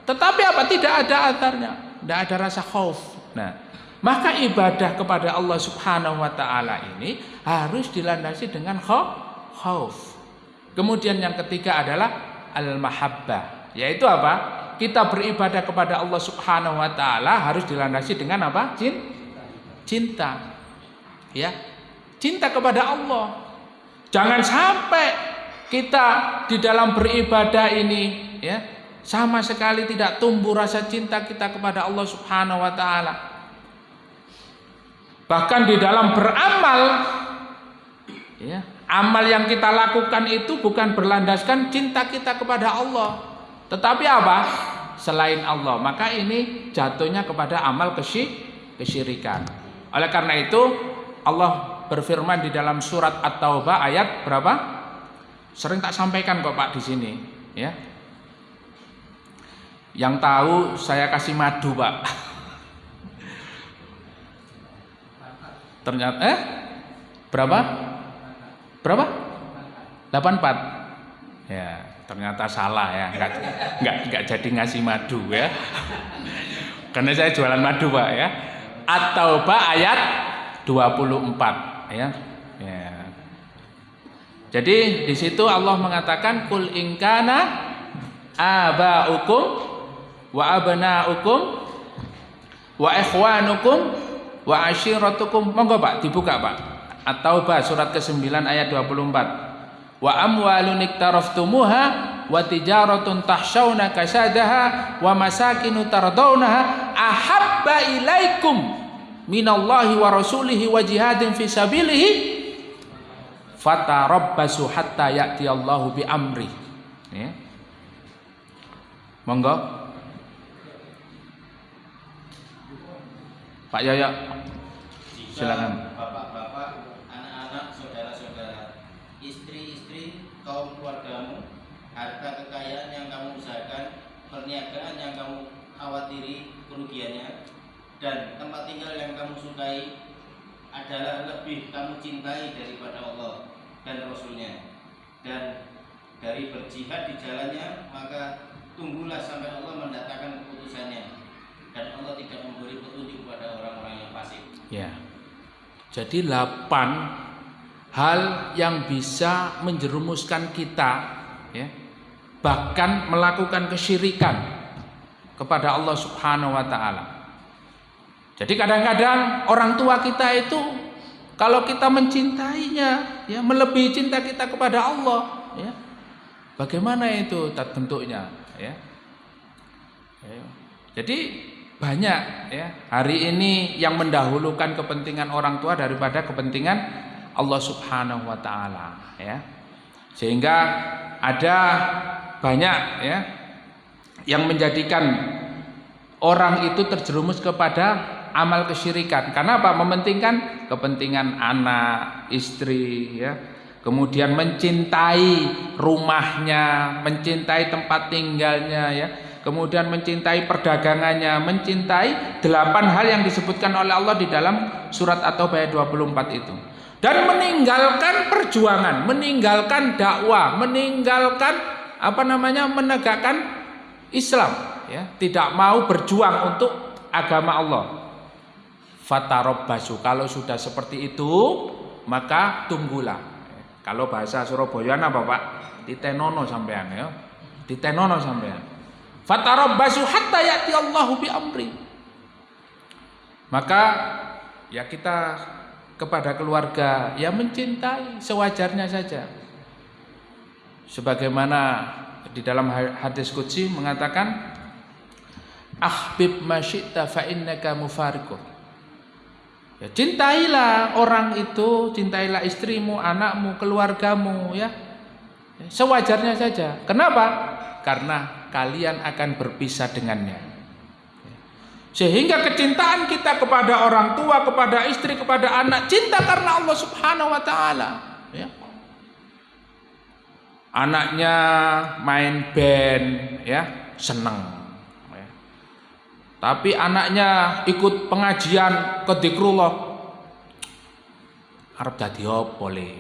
tetapi apa? Tidak ada atharnya, tidak ada rasa khauf. Nah, maka ibadah kepada Allah Subhanahu wa taala ini harus dilandasi dengan khauf. Kemudian yang ketiga adalah al-mahabbah, yaitu apa? Kita beribadah kepada Allah Subhanahu wa taala harus dilandasi dengan apa? Cinta. Ya. Cinta kepada Allah. Jangan sampai kita di dalam beribadah ini, ya, sama sekali tidak tumbuh rasa cinta kita kepada Allah Subhanahu wa taala. Bahkan di dalam beramal, ya, amal yang kita lakukan itu bukan berlandaskan cinta kita kepada Allah, tetapi apa? Selain Allah. Maka ini jatuhnya kepada amal kesyirikan. Oleh karena itu Allah berfirman di dalam surat At-Taubah ayat berapa? Sering tak sampaikan kok Pak di sini, ya. Yang tahu saya kasih madu, Pak. Ternyata berapa? Berapa? 84. Ya, ternyata salah ya. Enggak jadi ngasih madu ya. Karena saya jualan madu, Pak, ya. At-Taubah ayat 24, ya. Ya. Jadi di situ Allah mengatakan kul in kana aba'ukum wa abna'ukum wa ikhwanukum wa ashiratukum. Monggo Pak, dibuka Pak. At-Taubah surat ke-9 ayat 24. Wa amwalun iktaraftumuha wa tijaratun tahsyauna kasadaha wa masakinu tardawnaha ahabba ilaikum minallahi wa rasulihi wa jihadin fi sabilihi fatarabbasu hatta ya'tiyallahu bi amri. Ya. Monggo Pak Yoyo, silakan. Bapak-bapak, anak-anak, saudara-saudara, istri-istri, kaum keluargamu, harta kekayaan yang kamu usahakan, perniagaan yang kamu khawatiri kerugiannya, dan tempat tinggal yang kamu sukai adalah lebih kamu cintai daripada Allah dan Rasulnya. Dan dari berjihad di jalannya, maka tunggulah sampai Allah mendatangkan keputusannya. Dan Allah tidak memberi petunjuk kepada orang-orang yang fasik. Ya. Jadi 8 hal yang bisa menjerumuskan kita, ya, bahkan melakukan kesyirikan kepada Allah Subhanahu wa taala. Jadi kadang-kadang orang tua kita itu kalau kita mencintainya, ya, melebihi cinta kita kepada Allah, ya. Bagaimana itu bentuknya, ya? Ya. Jadi banyak, ya, hari ini yang mendahulukan kepentingan orang tua daripada kepentingan Allah Subhanahu wa taala, ya. Sehingga ada banyak, ya, yang menjadikan orang itu terjerumus kepada amal kesyirikan. Karena apa? Mementingkan kepentingan anak, istri, ya. Kemudian mencintai rumahnya, mencintai tempat tinggalnya, ya. Kemudian mencintai perdagangannya, mencintai 8 hal yang disebutkan oleh Allah di dalam surat At-Taubah ayat 24 itu. Dan meninggalkan perjuangan, meninggalkan dakwah, meninggalkan menegakkan Islam, ya. Tidak mau berjuang untuk agama Allah. Fatarabbasu, kalau sudah seperti itu, maka tunggulah. Kalau bahasa Surabayaan apa, Pak? Ditenono sampean, ya. Ditenono sampean. Fatarabbasu hatta ya'ti Allahu bi amri. Maka ya kita kepada keluarga ya mencintai sewajarnya saja. Sebagaimana di dalam hadis qudsi mengatakan ahbib ma syi'ta fa innaka mufariqun. Ya, cintailah orang itu, cintailah istrimu, anakmu, keluargamu, ya. Sewajarnya saja. Kenapa? Karena kalian akan berpisah dengannya. Sehingga kecintaan kita kepada orang tua, kepada istri, kepada anak, cinta karena Allah Subhanahu wa taala, ya. anaknya main band, ya, seneng. Ya. Tapi anaknya ikut pengajian ke Dzikrullah, arep dadi apa le?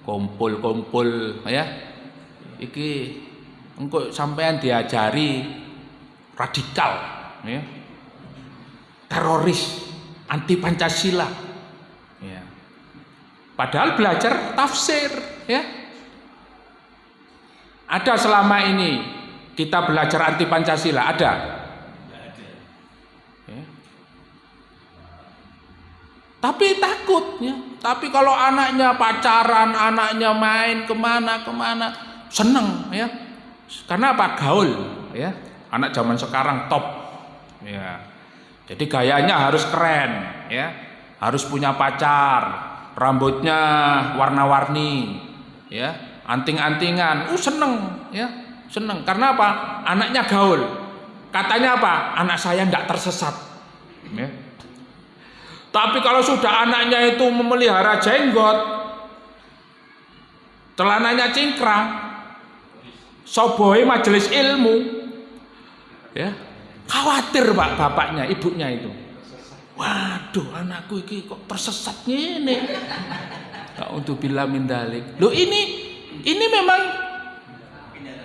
Kumpul-kumpul, ya. Iki engko sampean diajari radikal, ya. Teroris, anti Pancasila. Ya. Padahal belajar tafsir, ya. Ada selama ini kita belajar anti Pancasila, ada? Ya. Tapi takut, ya. Tapi kalau anaknya pacaran, anaknya main kemana, seneng, ya. Karena apa? Gaul, ya. Anak zaman sekarang top, ya. Jadi gayanya harus keren, ya. Harus punya pacar, rambutnya warna-warni, ya. Anting-antingan, seneng, ya, seneng. Karena apa? Anaknya gaul. Katanya apa? Anak saya tidak tersesat. Ya. Tapi kalau sudah anaknya itu memelihara jenggot, celananya cingkrang, soboy majelis ilmu, ya, khawatir pak bapaknya, ibunya itu. Waduh, anakku ini kok tersesat ini. Untuk bila min dalik. Loh ini memang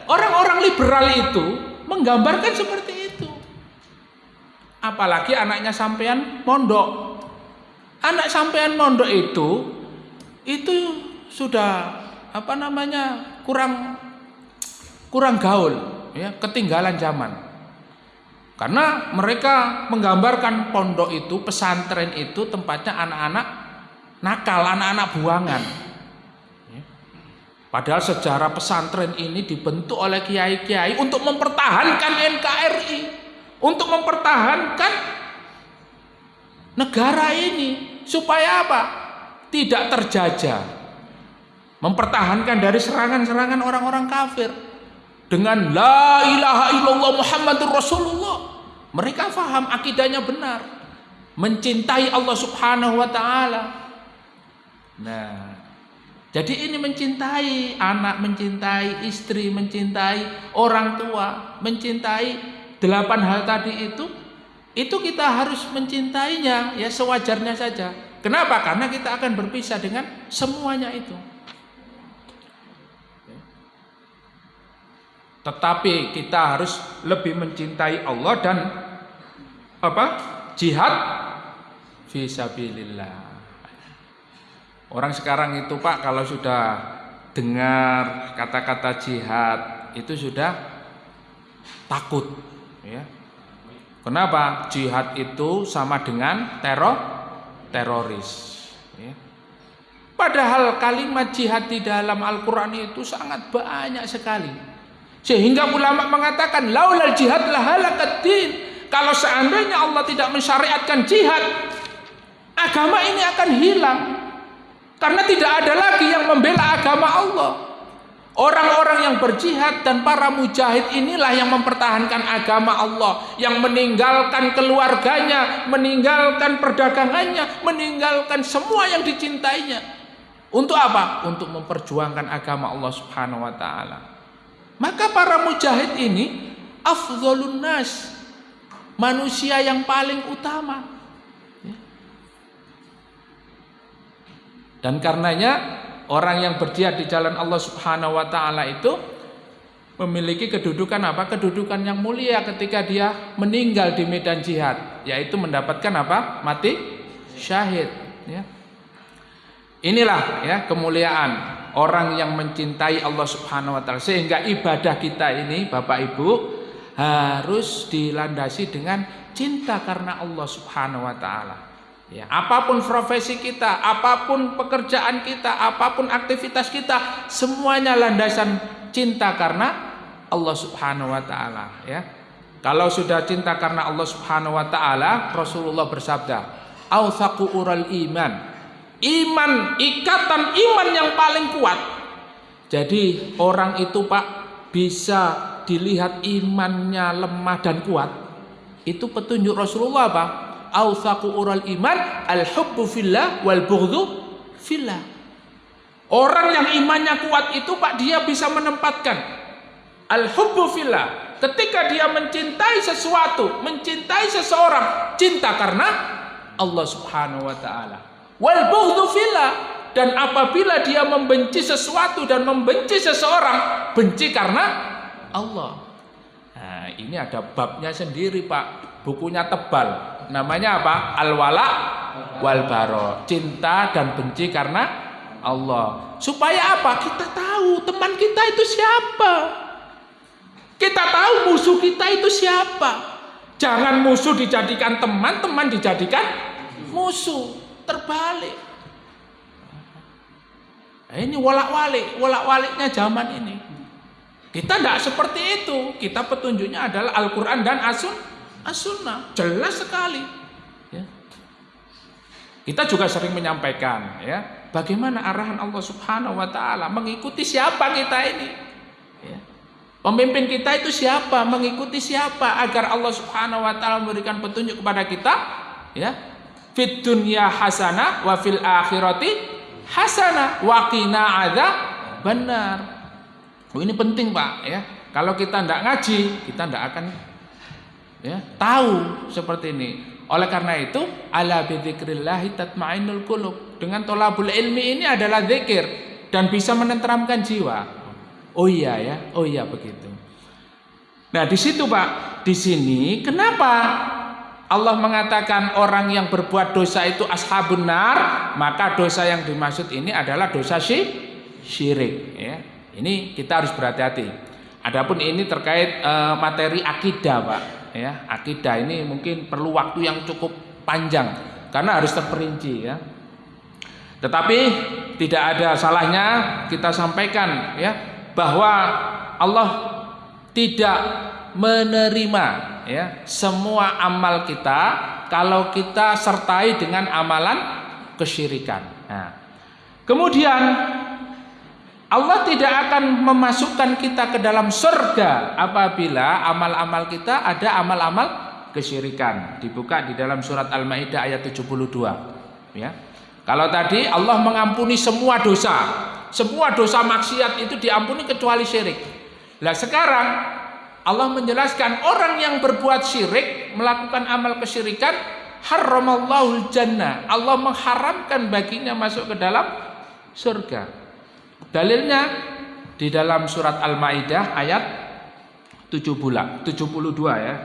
orang-orang liberal itu menggambarkan seperti itu. Apalagi anaknya sampean mondok. Anak sampean mondok itu sudah kurang gaul, ya, ketinggalan zaman. Karena mereka menggambarkan pondok itu, pesantren itu tempatnya anak-anak nakal, anak-anak buangan. Padahal sejarah pesantren ini dibentuk oleh kiai-kiai untuk mempertahankan NKRI, untuk mempertahankan negara ini supaya apa? Tidak terjajah. Mempertahankan dari serangan-serangan orang-orang kafir dengan la ilaha illallah Muhammadur Rasulullah. Mereka faham akidahnya benar, mencintai Allah Subhanahu wa taala. Nah, jadi ini mencintai anak, mencintai istri, mencintai orang tua, mencintai 8 hal tadi itu kita harus mencintainya, ya, sewajarnya saja. Kenapa? Karena kita akan berpisah dengan semuanya itu. Tetapi kita harus lebih mencintai Allah dan jihad fisabilillah. Orang sekarang itu Pak, kalau sudah dengar kata-kata jihad itu sudah takut, ya. Kenapa? Jihad itu sama dengan teroris, ya. Padahal kalimat jihad di dalam Al-Quran itu sangat banyak sekali, sehingga ulama mengatakan laulal jihad lahalakat din. Kalau seandainya Allah tidak mensyariatkan jihad, agama ini akan hilang. Karena tidak ada lagi yang membela agama Allah. Orang-orang yang berjihad dan para mujahid inilah yang mempertahankan agama Allah, yang meninggalkan keluarganya, meninggalkan perdagangannya, meninggalkan semua yang dicintainya. Untuk apa? Untuk memperjuangkan agama Allah Subhanahu wa taala. Maka para mujahid ini afdhalun nas, manusia yang paling utama. Dan karenanya orang yang berjihad di jalan Allah Subhanahu wa taala itu memiliki kedudukan apa? Kedudukan yang mulia ketika dia meninggal di medan jihad, yaitu mendapatkan apa? Mati syahid, ya. Inilah, ya, kemuliaan orang yang mencintai Allah Subhanahu wa taala, sehingga ibadah kita ini Bapak Ibu harus dilandasi dengan cinta karena Allah Subhanahu wa taala. Ya, apapun profesi kita, apapun pekerjaan kita, apapun aktivitas kita, semuanya landasan cinta karena Allah Subhanahu wa taala, ya. Kalau sudah cinta karena Allah Subhanahu wa taala, Rasulullah bersabda, "Autsaqu ural iman." Iman, ikatan iman yang paling kuat. Jadi orang itu Pak bisa dilihat imannya lemah dan kuat. Itu petunjuk Rasulullah apa? Autsaqu ural iman al-hubbu fillah wal bughdhu fillah. Orang yang imannya kuat itu Pak, dia bisa menempatkan al-hubbu fillah. Ketika dia mencintai sesuatu, mencintai seseorang, cinta karena Allah Subhanahu wa taala. Wal bughdhu fillah, dan apabila dia membenci sesuatu dan membenci seseorang, benci karena Allah. Nah, ini ada babnya sendiri Pak. Bukunya tebal. Namanya apa? Al-wala wal bara. Cinta dan benci karena Allah. Supaya apa? Kita tahu teman kita itu siapa. Kita tahu musuh kita itu siapa. Jangan musuh dijadikan teman, teman dijadikan musuh. Terbalik. Nah, ini wolak-waliknya zaman ini. Kita tidak seperti itu. Kita petunjuknya adalah Al-Quran dan As-Sunnah. Jelas sekali. Ya. Kita juga sering menyampaikan, ya, bagaimana arahan Allah Subhanahu wa taala, mengikuti siapa kita ini. Ya. Pemimpin kita itu siapa, mengikuti siapa agar Allah Subhanahu wa taala memberikan petunjuk kepada kita, ya. Fid dunya hasanah wa fil akhirati hasanah wa qina adzabannar. Oh, ini penting Pak, ya. Kalau kita tidak ngaji, kita tidak akan, ya, tahu seperti ini. Oleh karena itu, ala bidzikrillah tatmainnul qulub. Dengan thalabul ilmi ini adalah zikir dan bisa menenteramkan jiwa. Oh iya ya, oh iya begitu. Nah di situ Pak, di sini kenapa Allah mengatakan orang yang berbuat dosa itu ashabun nar? Maka dosa yang dimaksud ini adalah dosa syirik. Ya. Ini kita harus berhati-hati. Adapun ini terkait materi akidah Pak. Ya, akidah ini mungkin perlu waktu yang cukup panjang karena harus terperinci. Ya. Tetapi tidak ada salahnya kita sampaikan, ya, bahwa Allah tidak menerima, ya, semua amal kita kalau kita sertai dengan amalan kesyirikan. Nah, kemudian Allah tidak akan memasukkan kita ke dalam surga apabila amal-amal kita ada amal-amal kesyirikan. Dibuka di dalam surat Al-Maidah ayat 72, ya. Kalau tadi Allah mengampuni semua dosa. Semua dosa maksiat itu diampuni kecuali syirik. Nah sekarang Allah menjelaskan orang yang berbuat syirik, melakukan amal kesyirikan, haramallahu jannah. Allah mengharamkan baginya masuk ke dalam surga. Dalilnya di dalam surat Al-Maidah ayat 72 ya.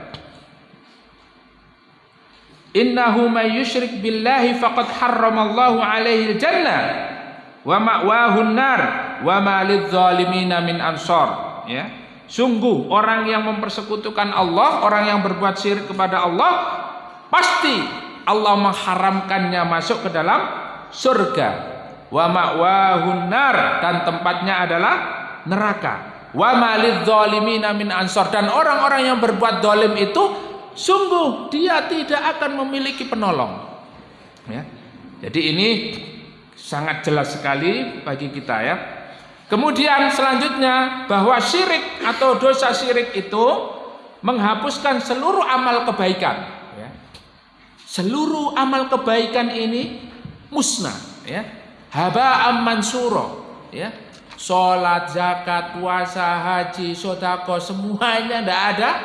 Innahu may yusyrik billahi faqad haramallahu alaihi jannah wa ma'wahun nar wa ma lidzalimina min ansor, ya. Sungguh orang yang mempersekutukan Allah, orang yang berbuat syirik kepada Allah, pasti Allah mengharamkannya masuk ke dalam surga. Wa ma'wahun nar, dan tempatnya adalah neraka. Wa ma lidzalimina min ansor, dan orang-orang yang berbuat zalim itu sungguh dia tidak akan memiliki penolong. Ya. Jadi ini sangat jelas sekali bagi kita, ya. Kemudian selanjutnya bahwa syirik atau dosa syirik itu menghapuskan seluruh amal kebaikan, ya. Seluruh amal kebaikan ini musnah, ya. Haba'am mansuro, ya. Salat, zakat, puasa, haji, sedekah, semuanya tidak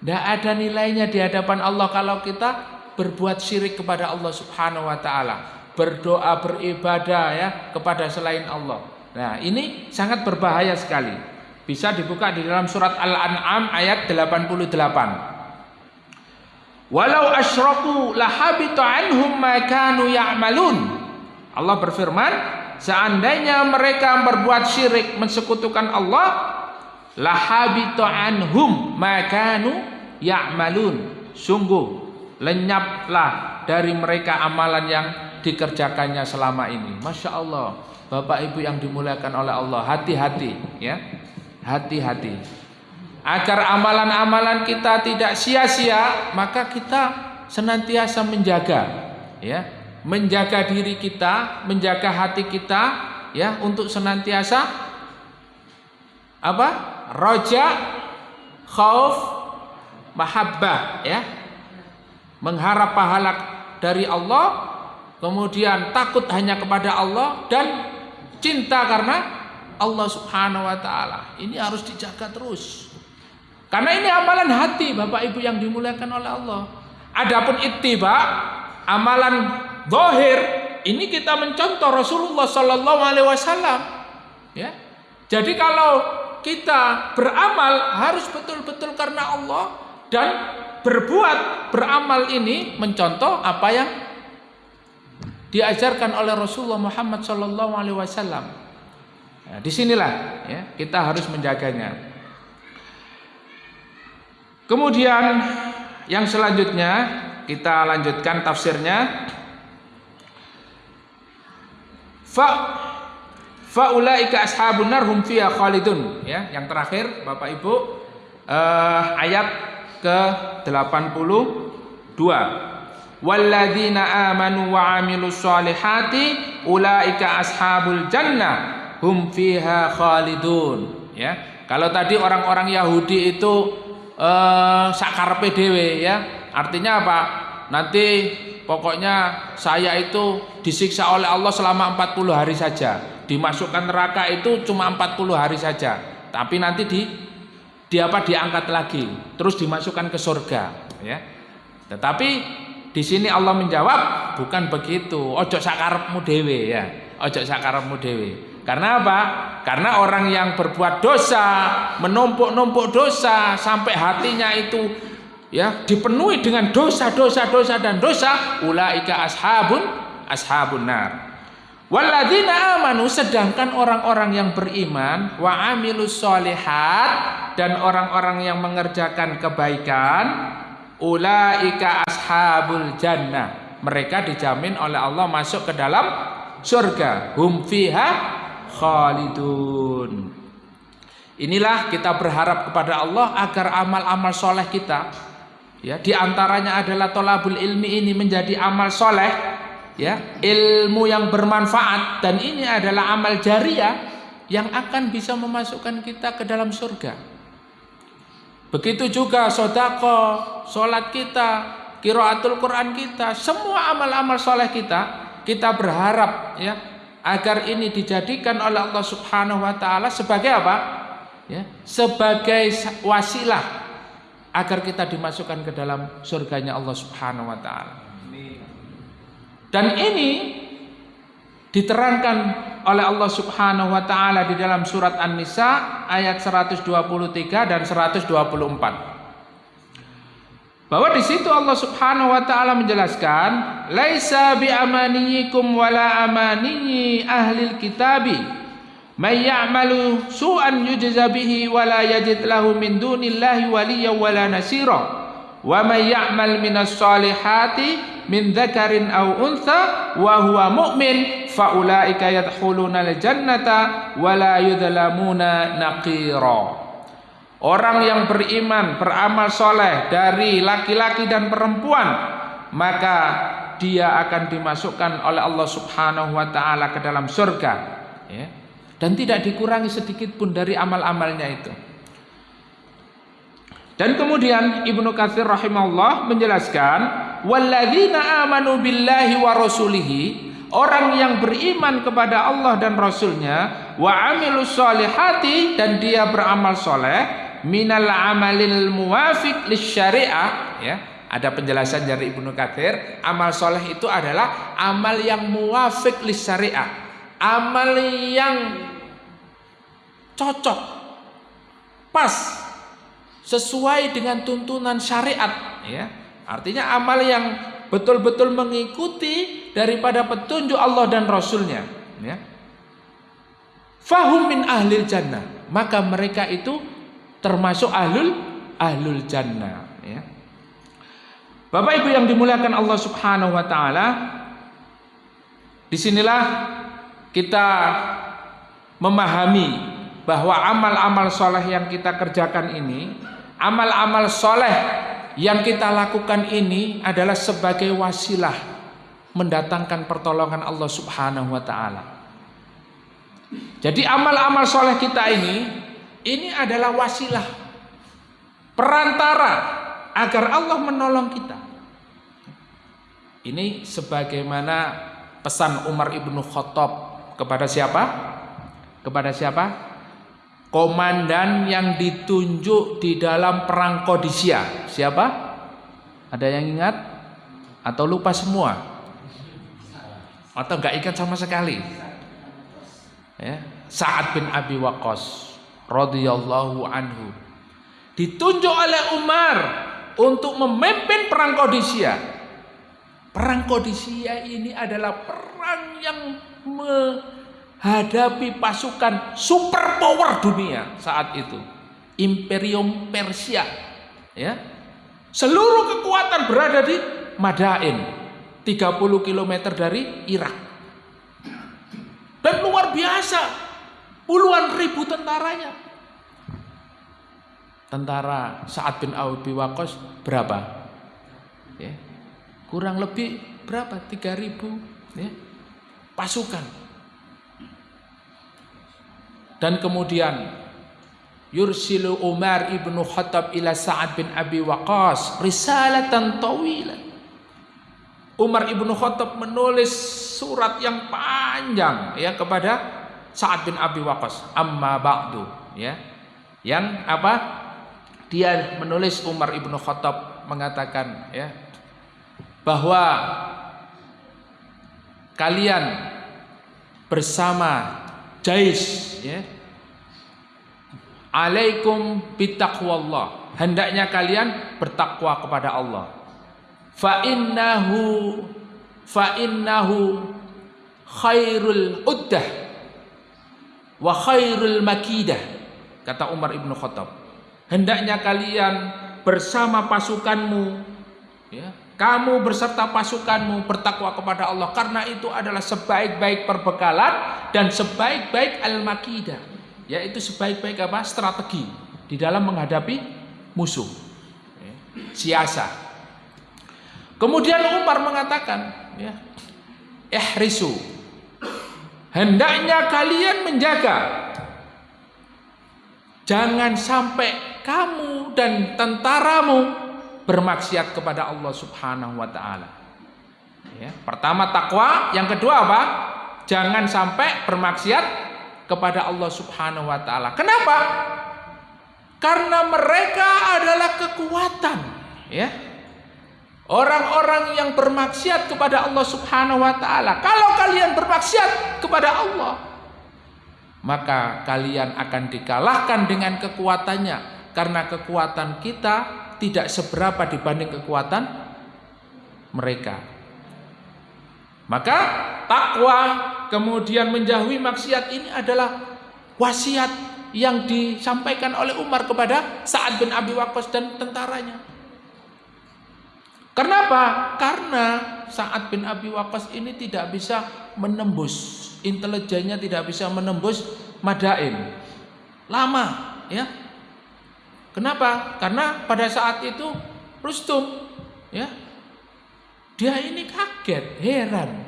ada nilainya di hadapan Allah kalau kita berbuat syirik kepada Allah Subhanahu wa taala. Berdoa, beribadah, ya, kepada selain Allah. Nah, ini sangat berbahaya sekali. Bisa dibuka di dalam surat Al-An'am ayat 88. Walau asyraku lahabita anhum ma kanu ya'malun. Allah berfirman, seandainya mereka berbuat syirik, mensekutukan Allah, lahabita anhum ma kanu ya'malun. Sungguh lenyaplah dari mereka amalan yang dikerjakannya selama ini. Masya Allah, Bapak Ibu yang dimuliakan oleh Allah, hati-hati, ya, hati-hati. Agar amalan-amalan kita tidak sia-sia, maka kita senantiasa menjaga, ya, menjaga diri kita, menjaga hati kita, ya, untuk senantiasa apa? Roja, khauf, mahabbah, ya, mengharap pahala dari Allah. Kemudian takut hanya kepada Allah dan cinta karena Allah Subhanahu wa taala. Ini harus dijaga terus. Karena ini amalan hati, Bapak Ibu yang dimuliakan oleh Allah. Adapun ittiba, amalan zahir, ini kita mencontoh Rasulullah sallallahu alaihi wasallam. Ya. Jadi kalau kita beramal harus betul-betul karena Allah dan berbuat beramal ini mencontoh apa yang diajarkan oleh Rasulullah Muhammad sallallahu alaihi wasallam. Nah, disinilah ya, kita harus menjaganya. Kemudian yang selanjutnya kita lanjutkan tafsirnya. Faulaika ashabun nar hum fiha khalidun. Ya, yang terakhir Bapak Ibu ayat ke-82. Walladzina amanu wa amilus solihati ulaika ashabul jannah hum fiha khalidun. Ya, kalau tadi orang-orang Yahudi itu sakarepe dhewe ya. Artinya apa? Nanti pokoknya saya itu disiksa oleh Allah selama 40 hari saja. Dimasukkan neraka itu cuma 40 hari saja. Tapi nanti diangkat lagi, terus dimasukkan ke surga ya. Tetapi di sini Allah menjawab bukan begitu. Ojo sakarepmu dhewe ya. Ojo sakarepmu dhewe. Karena apa? Karena orang yang berbuat dosa, menumpuk-numpuk dosa sampai hatinya itu ya dipenuhi dengan dosa dan dosa, ulaika ashabun nar. Walladzina amanu, sedangkan orang-orang yang beriman, wa amilus solihat, dan orang-orang yang mengerjakan kebaikan, ulaika ashabul jannah, mereka dijamin oleh Allah masuk ke dalam surga, hum fiha khalidun. Inilah kita berharap kepada Allah agar amal-amal soleh kita ya, diantaranya adalah tolabul ilmi ini menjadi amal soleh ya, ilmu yang bermanfaat, dan ini adalah amal jariah yang akan bisa memasukkan kita ke dalam surga. Begitu juga sedekah, sholat kita, qiraatul Quran kita, semua amal-amal soleh kita berharap ya agar ini dijadikan oleh Allah Subhanahu wa taala sebagai apa? Ya, sebagai wasilah agar kita dimasukkan ke dalam surganya Allah Subhanahu wa taala. Dan ini diterangkan oleh Allah Subhanahu wa taala di dalam surat An-Nisa ayat 123 dan 124. Bahwa di situ Allah Subhanahu wa taala menjelaskan, laisa bi amaniyikum wala amaniyi ahlil kitabi may ya'malu su'an yujza bihi wala yajid lahu min dunillahi waliyyan wala nasira wa may ya'mal minas solihati min dzakarin aw untha wa huwa mu'min fa ulaika yadkhuluna al jannata wala yudlamuna naqira. Orang yang beriman, beramal soleh dari laki-laki dan perempuan, maka dia akan dimasukkan oleh Allah Subhanahu wa taala ke dalam surga ya. Dan tidak dikurangi sedikit pun dari amal-amalnya itu. Dan kemudian Ibnu Katsir rahimahullah menjelaskan, walladzina amanu billahi wa rasulihi, orang yang beriman kepada Allah dan Rasulnya, wa amilus solihati, dan dia beramal soleh, minal amalil muwafiq lisyariah ya. Ada penjelasan dari Ibnu Katsir, amal soleh itu adalah amal yang muwafiq lisyariah, amal yang cocok, pas, sesuai dengan tuntunan syariat ya. Artinya amal yang betul-betul mengikuti daripada petunjuk Allah dan Rasulnya ya. Fahum min ahlil jannah, maka mereka itu termasuk ahlul jannah ya. Bapak Ibu yang dimuliakan Allah Subhanahu wa taala, disinilah kita memahami bahwa amal-amal soleh yang kita kerjakan ini, amal-amal soleh yang kita lakukan ini adalah sebagai wasilah mendatangkan pertolongan Allah Subhanahu wa taala. Jadi amal-amal soleh kita ini adalah wasilah, perantara agar Allah menolong kita. Ini sebagaimana pesan Umar ibnu Khattab kepada siapa? Kepada siapa? Komandan yang ditunjuk di dalam perang Qadisiyah. Siapa? Ada yang ingat? Atau lupa semua? Atau enggak ingat sama sekali? Ya. Sa'ad bin Abi Waqqas radhiyallahu anhu ditunjuk oleh Umar untuk memimpin perang Qadisiyah. Perang Qadisiyah ini adalah perang yang menghadapi pasukan superpower dunia saat itu, Imperium Persia. Ya. Seluruh kekuatan berada di Madain, 30 km dari Irak. Dan luar biasa, puluhan ribu tentaranya. Tentara Sa'ad bin Abi Waqqas berapa? Ya. Kurang lebih berapa? 3.000 ya, pasukan. Dan kemudian yursilu Umar ibnu Khattab ila Sa'ad bin Abi Waqqas risalatan tawilan. Umar ibnu Khattab menulis surat yang panjang ya kepada Sa'ad bin Abi Waqqas. Amma ba'du ya. Yang apa? Dia menulis, Umar ibnu Khattab mengatakan ya bahwa kalian bersama Jais ya, alaikum bittaqwallah, hendaknya kalian bertakwa kepada Allah. Fa innahu khairul uddah wa khairul makidah, kata Umar ibnu Khattab. Hendaknya kalian bersama pasukanmu ya, kamu beserta pasukanmu bertakwa kepada Allah, karena itu adalah sebaik-baik perbekalan dan sebaik-baik al-makidah, yaitu sebaik-baik apa? Strategi di dalam menghadapi musuh ya, siasat. Kemudian Umar mengatakan ya, ihrisu, hendaknya kalian menjaga, jangan sampai kamu dan tentaramu bermaksiat kepada Allah Subhanahu wa taala. Ya, pertama takwa, yang kedua apa? Jangan sampai bermaksiat kepada Allah Subhanahu wa taala. Kenapa? Karena mereka adalah kekuatan, ya. Orang-orang yang bermaksiat kepada Allah Subhanahu wa taala. Kalau kalian bermaksiat kepada Allah, maka kalian akan dikalahkan dengan kekuatannya, karena kekuatan kita tidak seberapa dibanding kekuatan mereka. Maka takwa kemudian menjauhi maksiat ini adalah wasiat yang disampaikan oleh Umar kepada Sa'ad bin Abi Waqqas dan tentaranya. Kenapa? Karena Sa'ad bin Abi Waqqas ini tidak bisa menembus, intelijennya tidak bisa menembus Madain. Lama, ya. Kenapa? Karena pada saat itu Rustum, ya, dia ini kaget, heran,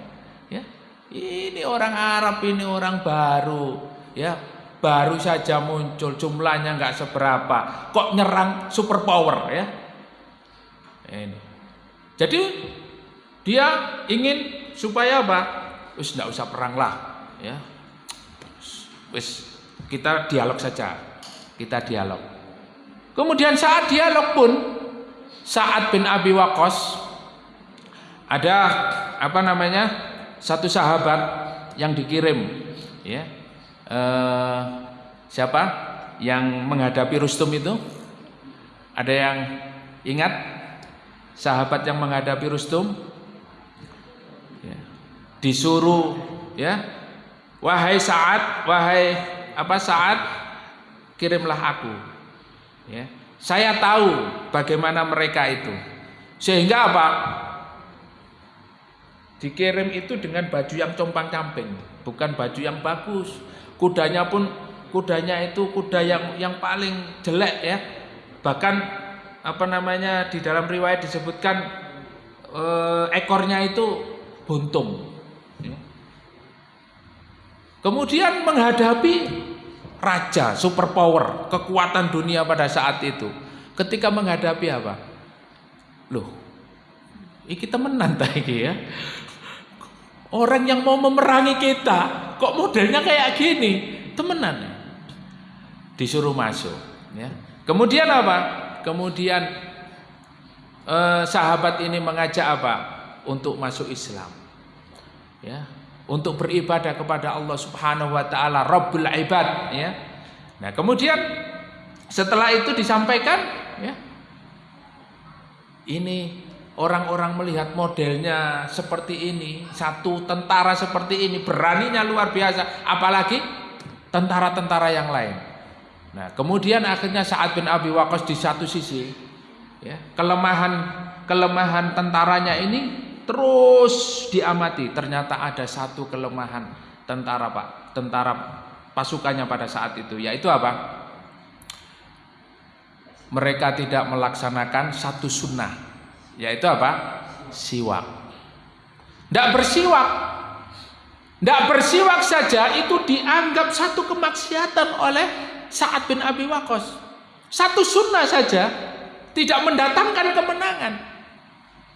ya. Ini orang Arab, ini orang baru, ya, baru saja muncul, jumlahnya nggak seberapa, kok nyerang superpower, ya. Ini. Jadi dia ingin supaya apa? Wis nggak usah perang lah, ya. Wis kita dialog saja, kita dialog. Kemudian saat dialog pun Sa'ad bin Abi Waqqas, ada apa namanya, satu sahabat yang dikirim ya, siapa yang menghadapi Rustum itu? Ada yang ingat sahabat yang menghadapi Rustum? Ya. Disuruh ya, wahai Sa'ad, wahai apa Sa'ad, kirimlah aku. Ya, saya tahu bagaimana mereka itu, sehingga apa? Dikirim itu dengan baju yang compang-camping, bukan baju yang bagus. Kudanya itu kuda yang paling jelek ya. Bahkan apa namanya, di dalam riwayat disebutkan ekornya itu buntung. Ya. Kemudian menghadapi raja, superpower, kekuatan dunia pada saat itu. Ketika menghadapi apa? Loh, ini kita temenan tadi ya. Orang yang mau memerangi kita, kok modelnya kayak gini? temenan ya. Disuruh masuk ya. Kemudian apa? Kemudian sahabat ini mengajak apa? Untuk masuk Islam. Ya, untuk beribadah kepada Allah Subhanahu wa taala Rabbul Ibad ya. Nah, kemudian setelah itu disampaikan ya. Ini orang-orang melihat modelnya seperti ini, satu tentara seperti ini, beraninya luar biasa, apalagi tentara-tentara yang lain. Nah, kemudian akhirnya Sa'ad bin Abi Waqqas di satu sisi ya, kelemahan tentaranya ini terus diamati. Ternyata ada satu kelemahan tentara pasukannya pada saat itu, yaitu apa? Mereka tidak melaksanakan satu sunnah, yaitu apa? Siwak. Tidak bersiwak saja itu dianggap satu kemaksiatan oleh Sa'ad bin Abi Waqqas. Satu sunnah saja tidak mendatangkan kemenangan,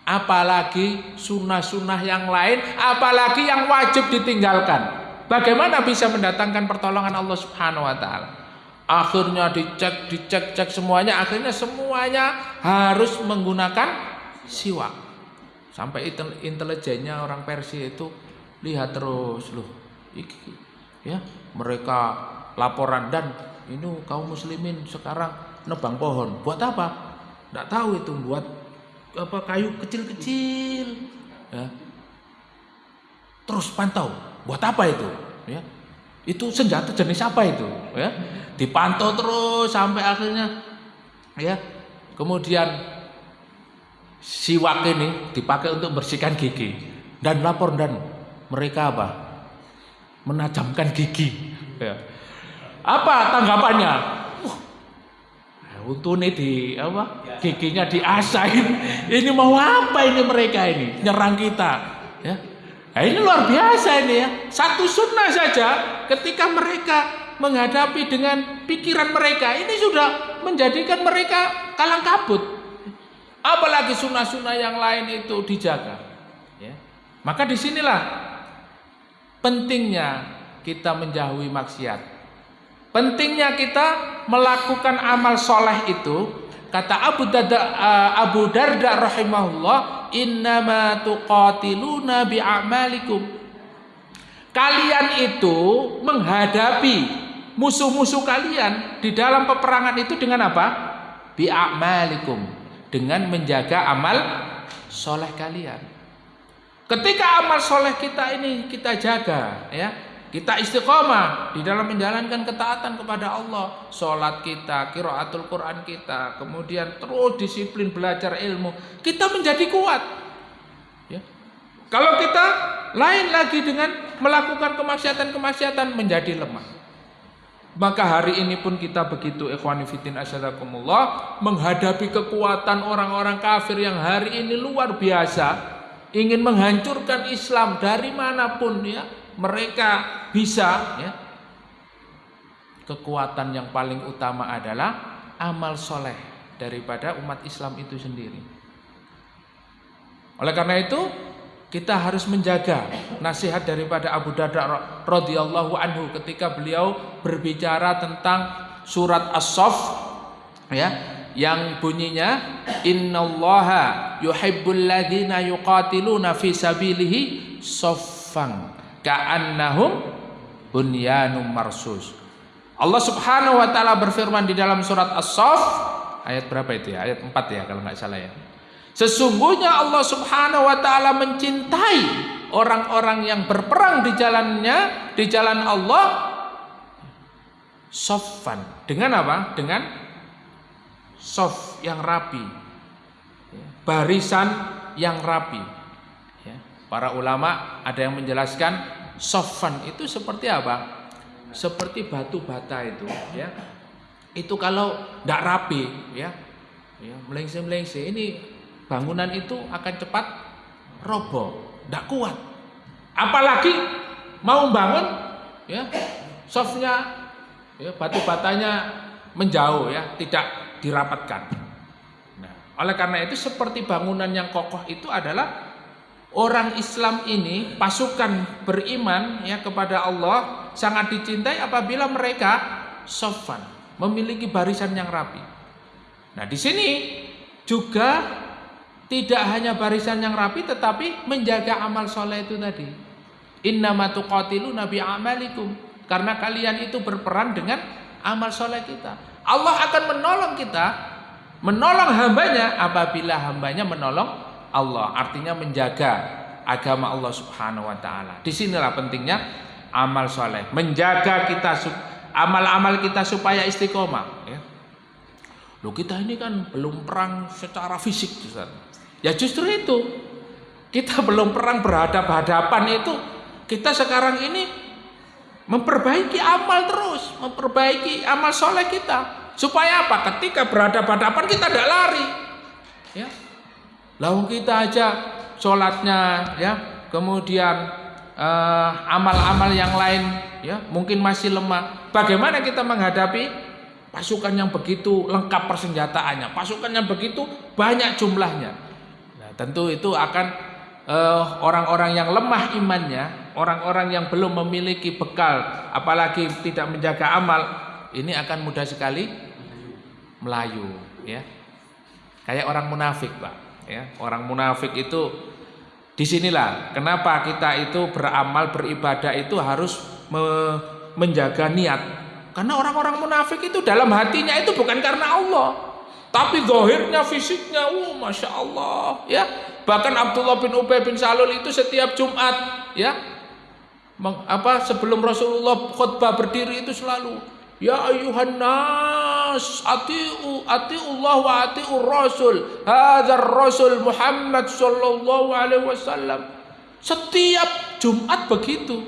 apalagi sunnah-sunnah yang lain, apalagi yang wajib ditinggalkan. Bagaimana bisa mendatangkan pertolongan Allah Subhanahu wa taala? Akhirnya dicek semuanya, akhirnya semuanya harus menggunakan siwak. Sampai intelijennya orang Persia itu lihat terus loh, ya mereka laporan, dan ini kaum muslimin sekarang nebang pohon. Buat apa? Tidak tahu itu, buat apa, kayu kecil-kecil. Ya. Terus pantau, buat apa itu? Ya. Itu senjata jenis apa itu? Ya. Dipantau terus sampai akhirnya, ya. Kemudian siwak ini dipakai untuk bersihkan gigi, dan lapor, dan mereka apa? Menajamkan gigi. Ya. Apa tanggapannya? Untune di apa? Giginya diasain. Ini mau apa ini mereka ini? Nyerang kita, ya. Nah, ini luar biasa ini ya. Satu sunnah saja ketika mereka menghadapi dengan pikiran mereka, ini sudah menjadikan mereka kalang kabut. Apalagi sunnah-sunnah yang lain itu dijaga, ya. Maka disinilah pentingnya kita menjauhi maksiat. Pentingnya kita melakukan amal soleh itu. Kata Abu Darda rahimahullah, innama tuqatiluna bi'amalikum. Kalian itu menghadapi musuh-musuh kalian di dalam peperangan itu dengan apa? Bi'amalikum, dengan menjaga amal soleh kalian. Ketika amal soleh kita ini kita jaga, ya, kita istiqomah di dalam menjalankan ketaatan kepada Allah, sholat kita, qiraatul Quran kita, kemudian terus disiplin belajar ilmu, kita menjadi kuat. Ya. Kalau kita lain lagi dengan melakukan kemaksiatan menjadi lemah. Maka hari ini pun kita begitu, ikhwani fillah asyhadakumullah, menghadapi kekuatan orang-orang kafir yang hari ini luar biasa, ingin menghancurkan Islam dari manapun, ya. Mereka bisa, ya. Kekuatan yang paling utama adalah amal soleh daripada umat Islam itu sendiri. Oleh karena itu kita harus menjaga nasihat daripada Abu Darda radhiyallahu anhu ketika beliau berbicara tentang surat As-Saff, ya, yang bunyinya innallaha yuhibbul ladzina yuqatiluna fi sabilihi saffan ka'annahum bunyanum marsus. Allah Subhanahu wa taala berfirman di dalam surat As-Saff ayat berapa itu ya? Ayat 4 ya kalau nggak salah ya. Sesungguhnya Allah Subhanahu wa taala mencintai orang-orang yang berperang di jalannya, di jalan Allah, saffan. Dengan apa? Dengan saff yang rapi. Barisan yang rapi. Para ulama ada yang menjelaskan saffan itu seperti apa? Seperti batu bata itu, ya. Itu kalau tidak rapi, ya, melengsing-melengsing, ini bangunan itu akan cepat roboh, tidak kuat. Apalagi mau bangun, ya, softnya, ya, batu batanya menjauh, ya, tidak dirapatkan. Nah, oleh karena itu seperti bangunan yang kokoh itu adalah Orang Islam ini, pasukan beriman ya kepada Allah sangat dicintai apabila mereka soffan, memiliki barisan yang rapi. Nah, di sini juga tidak hanya barisan yang rapi tetapi menjaga amal soleh itu tadi. Innama tuqatiluna bi amalikum, karena kalian itu berperan dengan amal soleh kita. Allah akan menolong kita, menolong hambanya apabila hambanya menolong Allah, artinya menjaga agama Allah Subhanahu wa taala. Disinilah pentingnya amal soleh, menjaga kita amal-amal kita supaya istiqomah ya. Loh, kita ini kan belum perang secara fisik, Ustaz. Ya justru itu, kita belum perang berhadap-hadapan itu, kita sekarang ini memperbaiki amal terus, memperbaiki amal soleh kita, supaya apa? Ketika berhadap-hadapan kita tidak lari ya. Lalu kita aja sholatnya ya, kemudian amal-amal yang lain ya mungkin masih lemah. Bagaimana kita menghadapi pasukan yang begitu lengkap persenjataannya, pasukan yang begitu banyak jumlahnya? Nah, tentu itu akan orang-orang yang lemah imannya, orang-orang yang belum memiliki bekal, apalagi tidak menjaga amal, ini akan mudah sekali melayu ya. Kayak orang munafik, Pak. Ya, orang munafik itu disinilah kenapa kita itu beramal beribadah itu harus menjaga niat, karena orang-orang munafik itu dalam hatinya itu bukan karena Allah, tapi zahirnya fisiknya masya Allah ya. Bahkan Abdullah bin Ubay bin Salul itu setiap Jumat ya sebelum Rasulullah khutbah berdiri itu selalu ya ayuhan nas atiu Allah wa atiu Rasul hadzal Rasul Muhammad sallallahu alaihi wasallam. Setiap Jumat begitu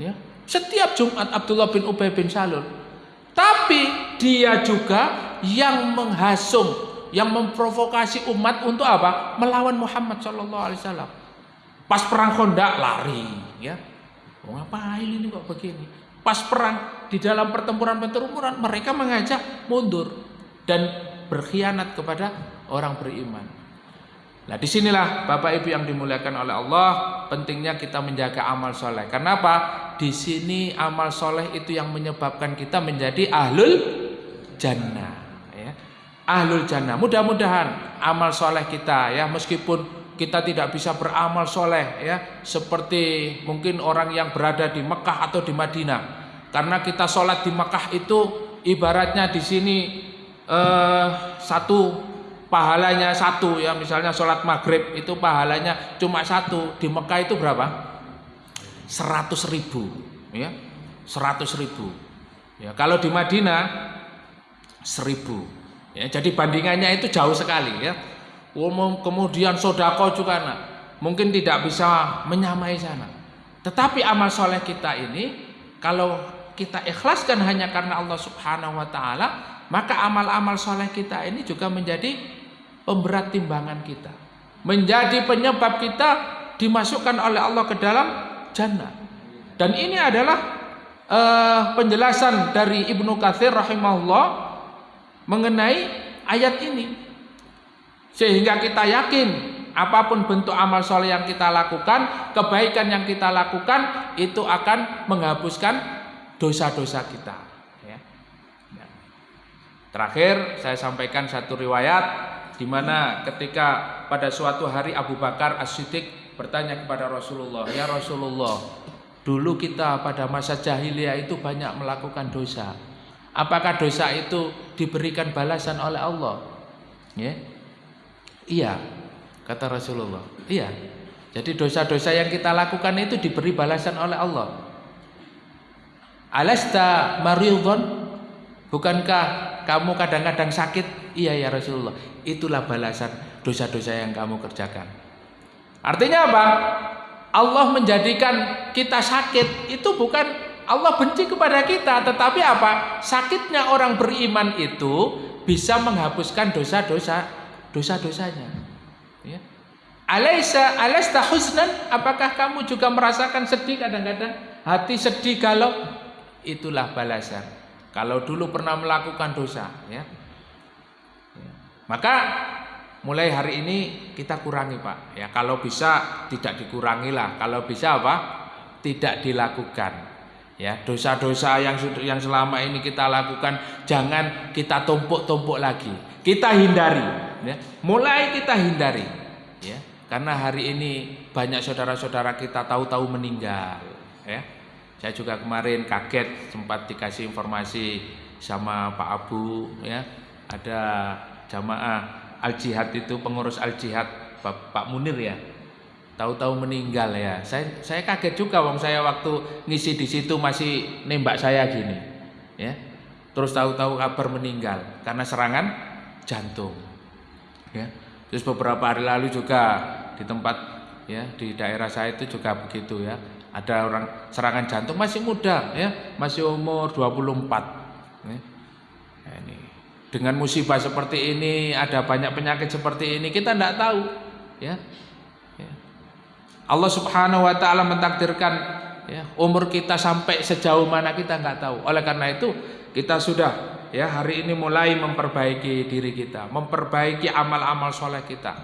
ya. Setiap Jumat Abdullah bin Ubay bin Salul. Tapi dia juga yang menghasung, yang memprovokasi umat untuk apa? Melawan Muhammad sallallahu alaihi wasallam. Pas perang Khandaq lari ya. Ngapain ini kok begini? Pas perang di dalam pertempuran mereka mengajak mundur dan berkhianat kepada orang beriman. Nah, disinilah Bapak Ibu yang dimuliakan oleh Allah, pentingnya kita menjaga amal soleh. Kenapa? Di sini amal soleh itu yang menyebabkan kita menjadi ahlul jannah. Ya. Ahlul jannah. Mudah-mudahan amal soleh kita ya, meskipun kita tidak bisa beramal soleh ya, seperti mungkin orang yang berada di Mekah atau di Madinah. Karena kita sholat di Mekah itu ibaratnya di sini satu pahalanya satu ya, misalnya sholat maghrib itu pahalanya cuma satu, di Mekah itu berapa? 100.000 ya, 100.000 ya. Kalau di Madinah 1.000 ya, jadi bandingannya itu jauh sekali ya. Kemudian sodako juga mungkin tidak bisa menyamai sana. Tetapi amal soleh kita ini kalau kita ikhlaskan hanya karena Allah Subhanahu wa taala, maka amal-amal soleh kita ini juga menjadi pemberat timbangan kita, menjadi penyebab kita dimasukkan oleh Allah ke dalam jannah. Dan ini adalah penjelasan dari Ibnu Katsir rahimahullah mengenai ayat ini, sehingga kita yakin apapun bentuk amal soleh yang kita lakukan, kebaikan yang kita lakukan itu akan menghapuskan dosa-dosa kita ya. Terakhir saya sampaikan satu riwayat di mana ketika pada suatu hari Abu Bakar As-Siddiq bertanya kepada Rasulullah, "Ya Rasulullah, dulu kita pada masa jahiliyah itu banyak melakukan dosa. Apakah dosa itu diberikan balasan oleh Allah?" Ya. Iya, kata Rasulullah. Iya. Jadi dosa-dosa yang kita lakukan itu diberi balasan oleh Allah. Alasta maridhon, bukankah kamu kadang-kadang sakit? Iya ya Rasulullah. Itulah balasan dosa-dosa yang kamu kerjakan. Artinya apa? Allah menjadikan kita sakit itu bukan Allah benci kepada kita, tetapi apa? Sakitnya orang beriman itu bisa menghapuskan dosa-dosanya. Ya. Alasta huznan, apakah kamu juga merasakan sedih kadang-kadang? Hati sedih, galau? Itulah balasan kalau dulu pernah melakukan dosa ya. Maka mulai hari ini kita kurangi Pak. Ya, kalau bisa tidak dikurangi lah. Kalau bisa apa? Tidak dilakukan. Ya, dosa-dosa yang selama ini kita lakukan jangan kita tumpuk-tumpuk lagi. Kita hindari. Ya, mulai kita hindari. Ya, karena hari ini banyak saudara-saudara kita tahu-tahu meninggal. Ya, saya juga kemarin kaget sempat dikasih informasi sama Pak Abu. Ya, ada jamaah Al-Jihad itu, pengurus Al-Jihad Pak Munir ya, tahu-tahu meninggal ya. Saya kaget juga, wong saya waktu ngisi di situ masih nembak saya gini, ya. Terus tahu-tahu kabar meninggal karena serangan jantung, ya. Terus beberapa hari lalu juga di tempat ya di daerah saya itu juga begitu ya. Ada orang serangan jantung masih muda ya, masih umur 24. Ya. Nah, ini. Dengan musibah seperti ini, ada banyak penyakit seperti ini, kita tidak tahu, ya. Allah Subhanahu Wa Taala mentakdirkan, ya, umur kita sampai sejauh mana kita nggak tahu. Oleh karena itu, kita sudah, ya, hari ini mulai memperbaiki diri kita, memperbaiki amal-amal soleh kita.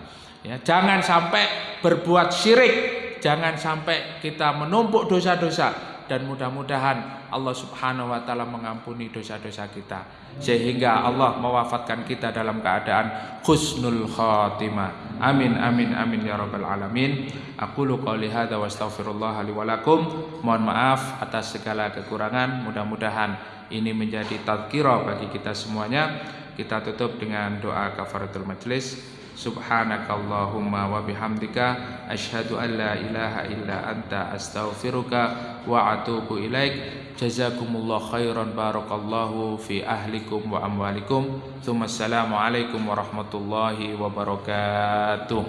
Ya, jangan sampai berbuat syirik, jangan sampai kita menumpuk dosa-dosa. Dan mudah-mudahan Allah Subhanahu Wa Taala mengampuni dosa-dosa kita, sehingga Allah mewafatkan kita dalam keadaan husnul khatimah. Amin amin amin ya rabbal alamin. Aqulu qouli hadza wa astaghfirullah li wa lakum. Mohon maaf atas segala kekurangan. Mudah-mudahan ini menjadi tadzkirah bagi kita semuanya. Kita tutup dengan doa kafaratul majlis. Subhanakallahumma wa bihamdika asyhadu an la ilaha illa anta astaghfiruka wa atubu ilaik. Jazakumullah khairan, barakallahu fi ahlikum wa amwalikum. Tsumma assalamu alaikum warahmatullahi wabarakatuh.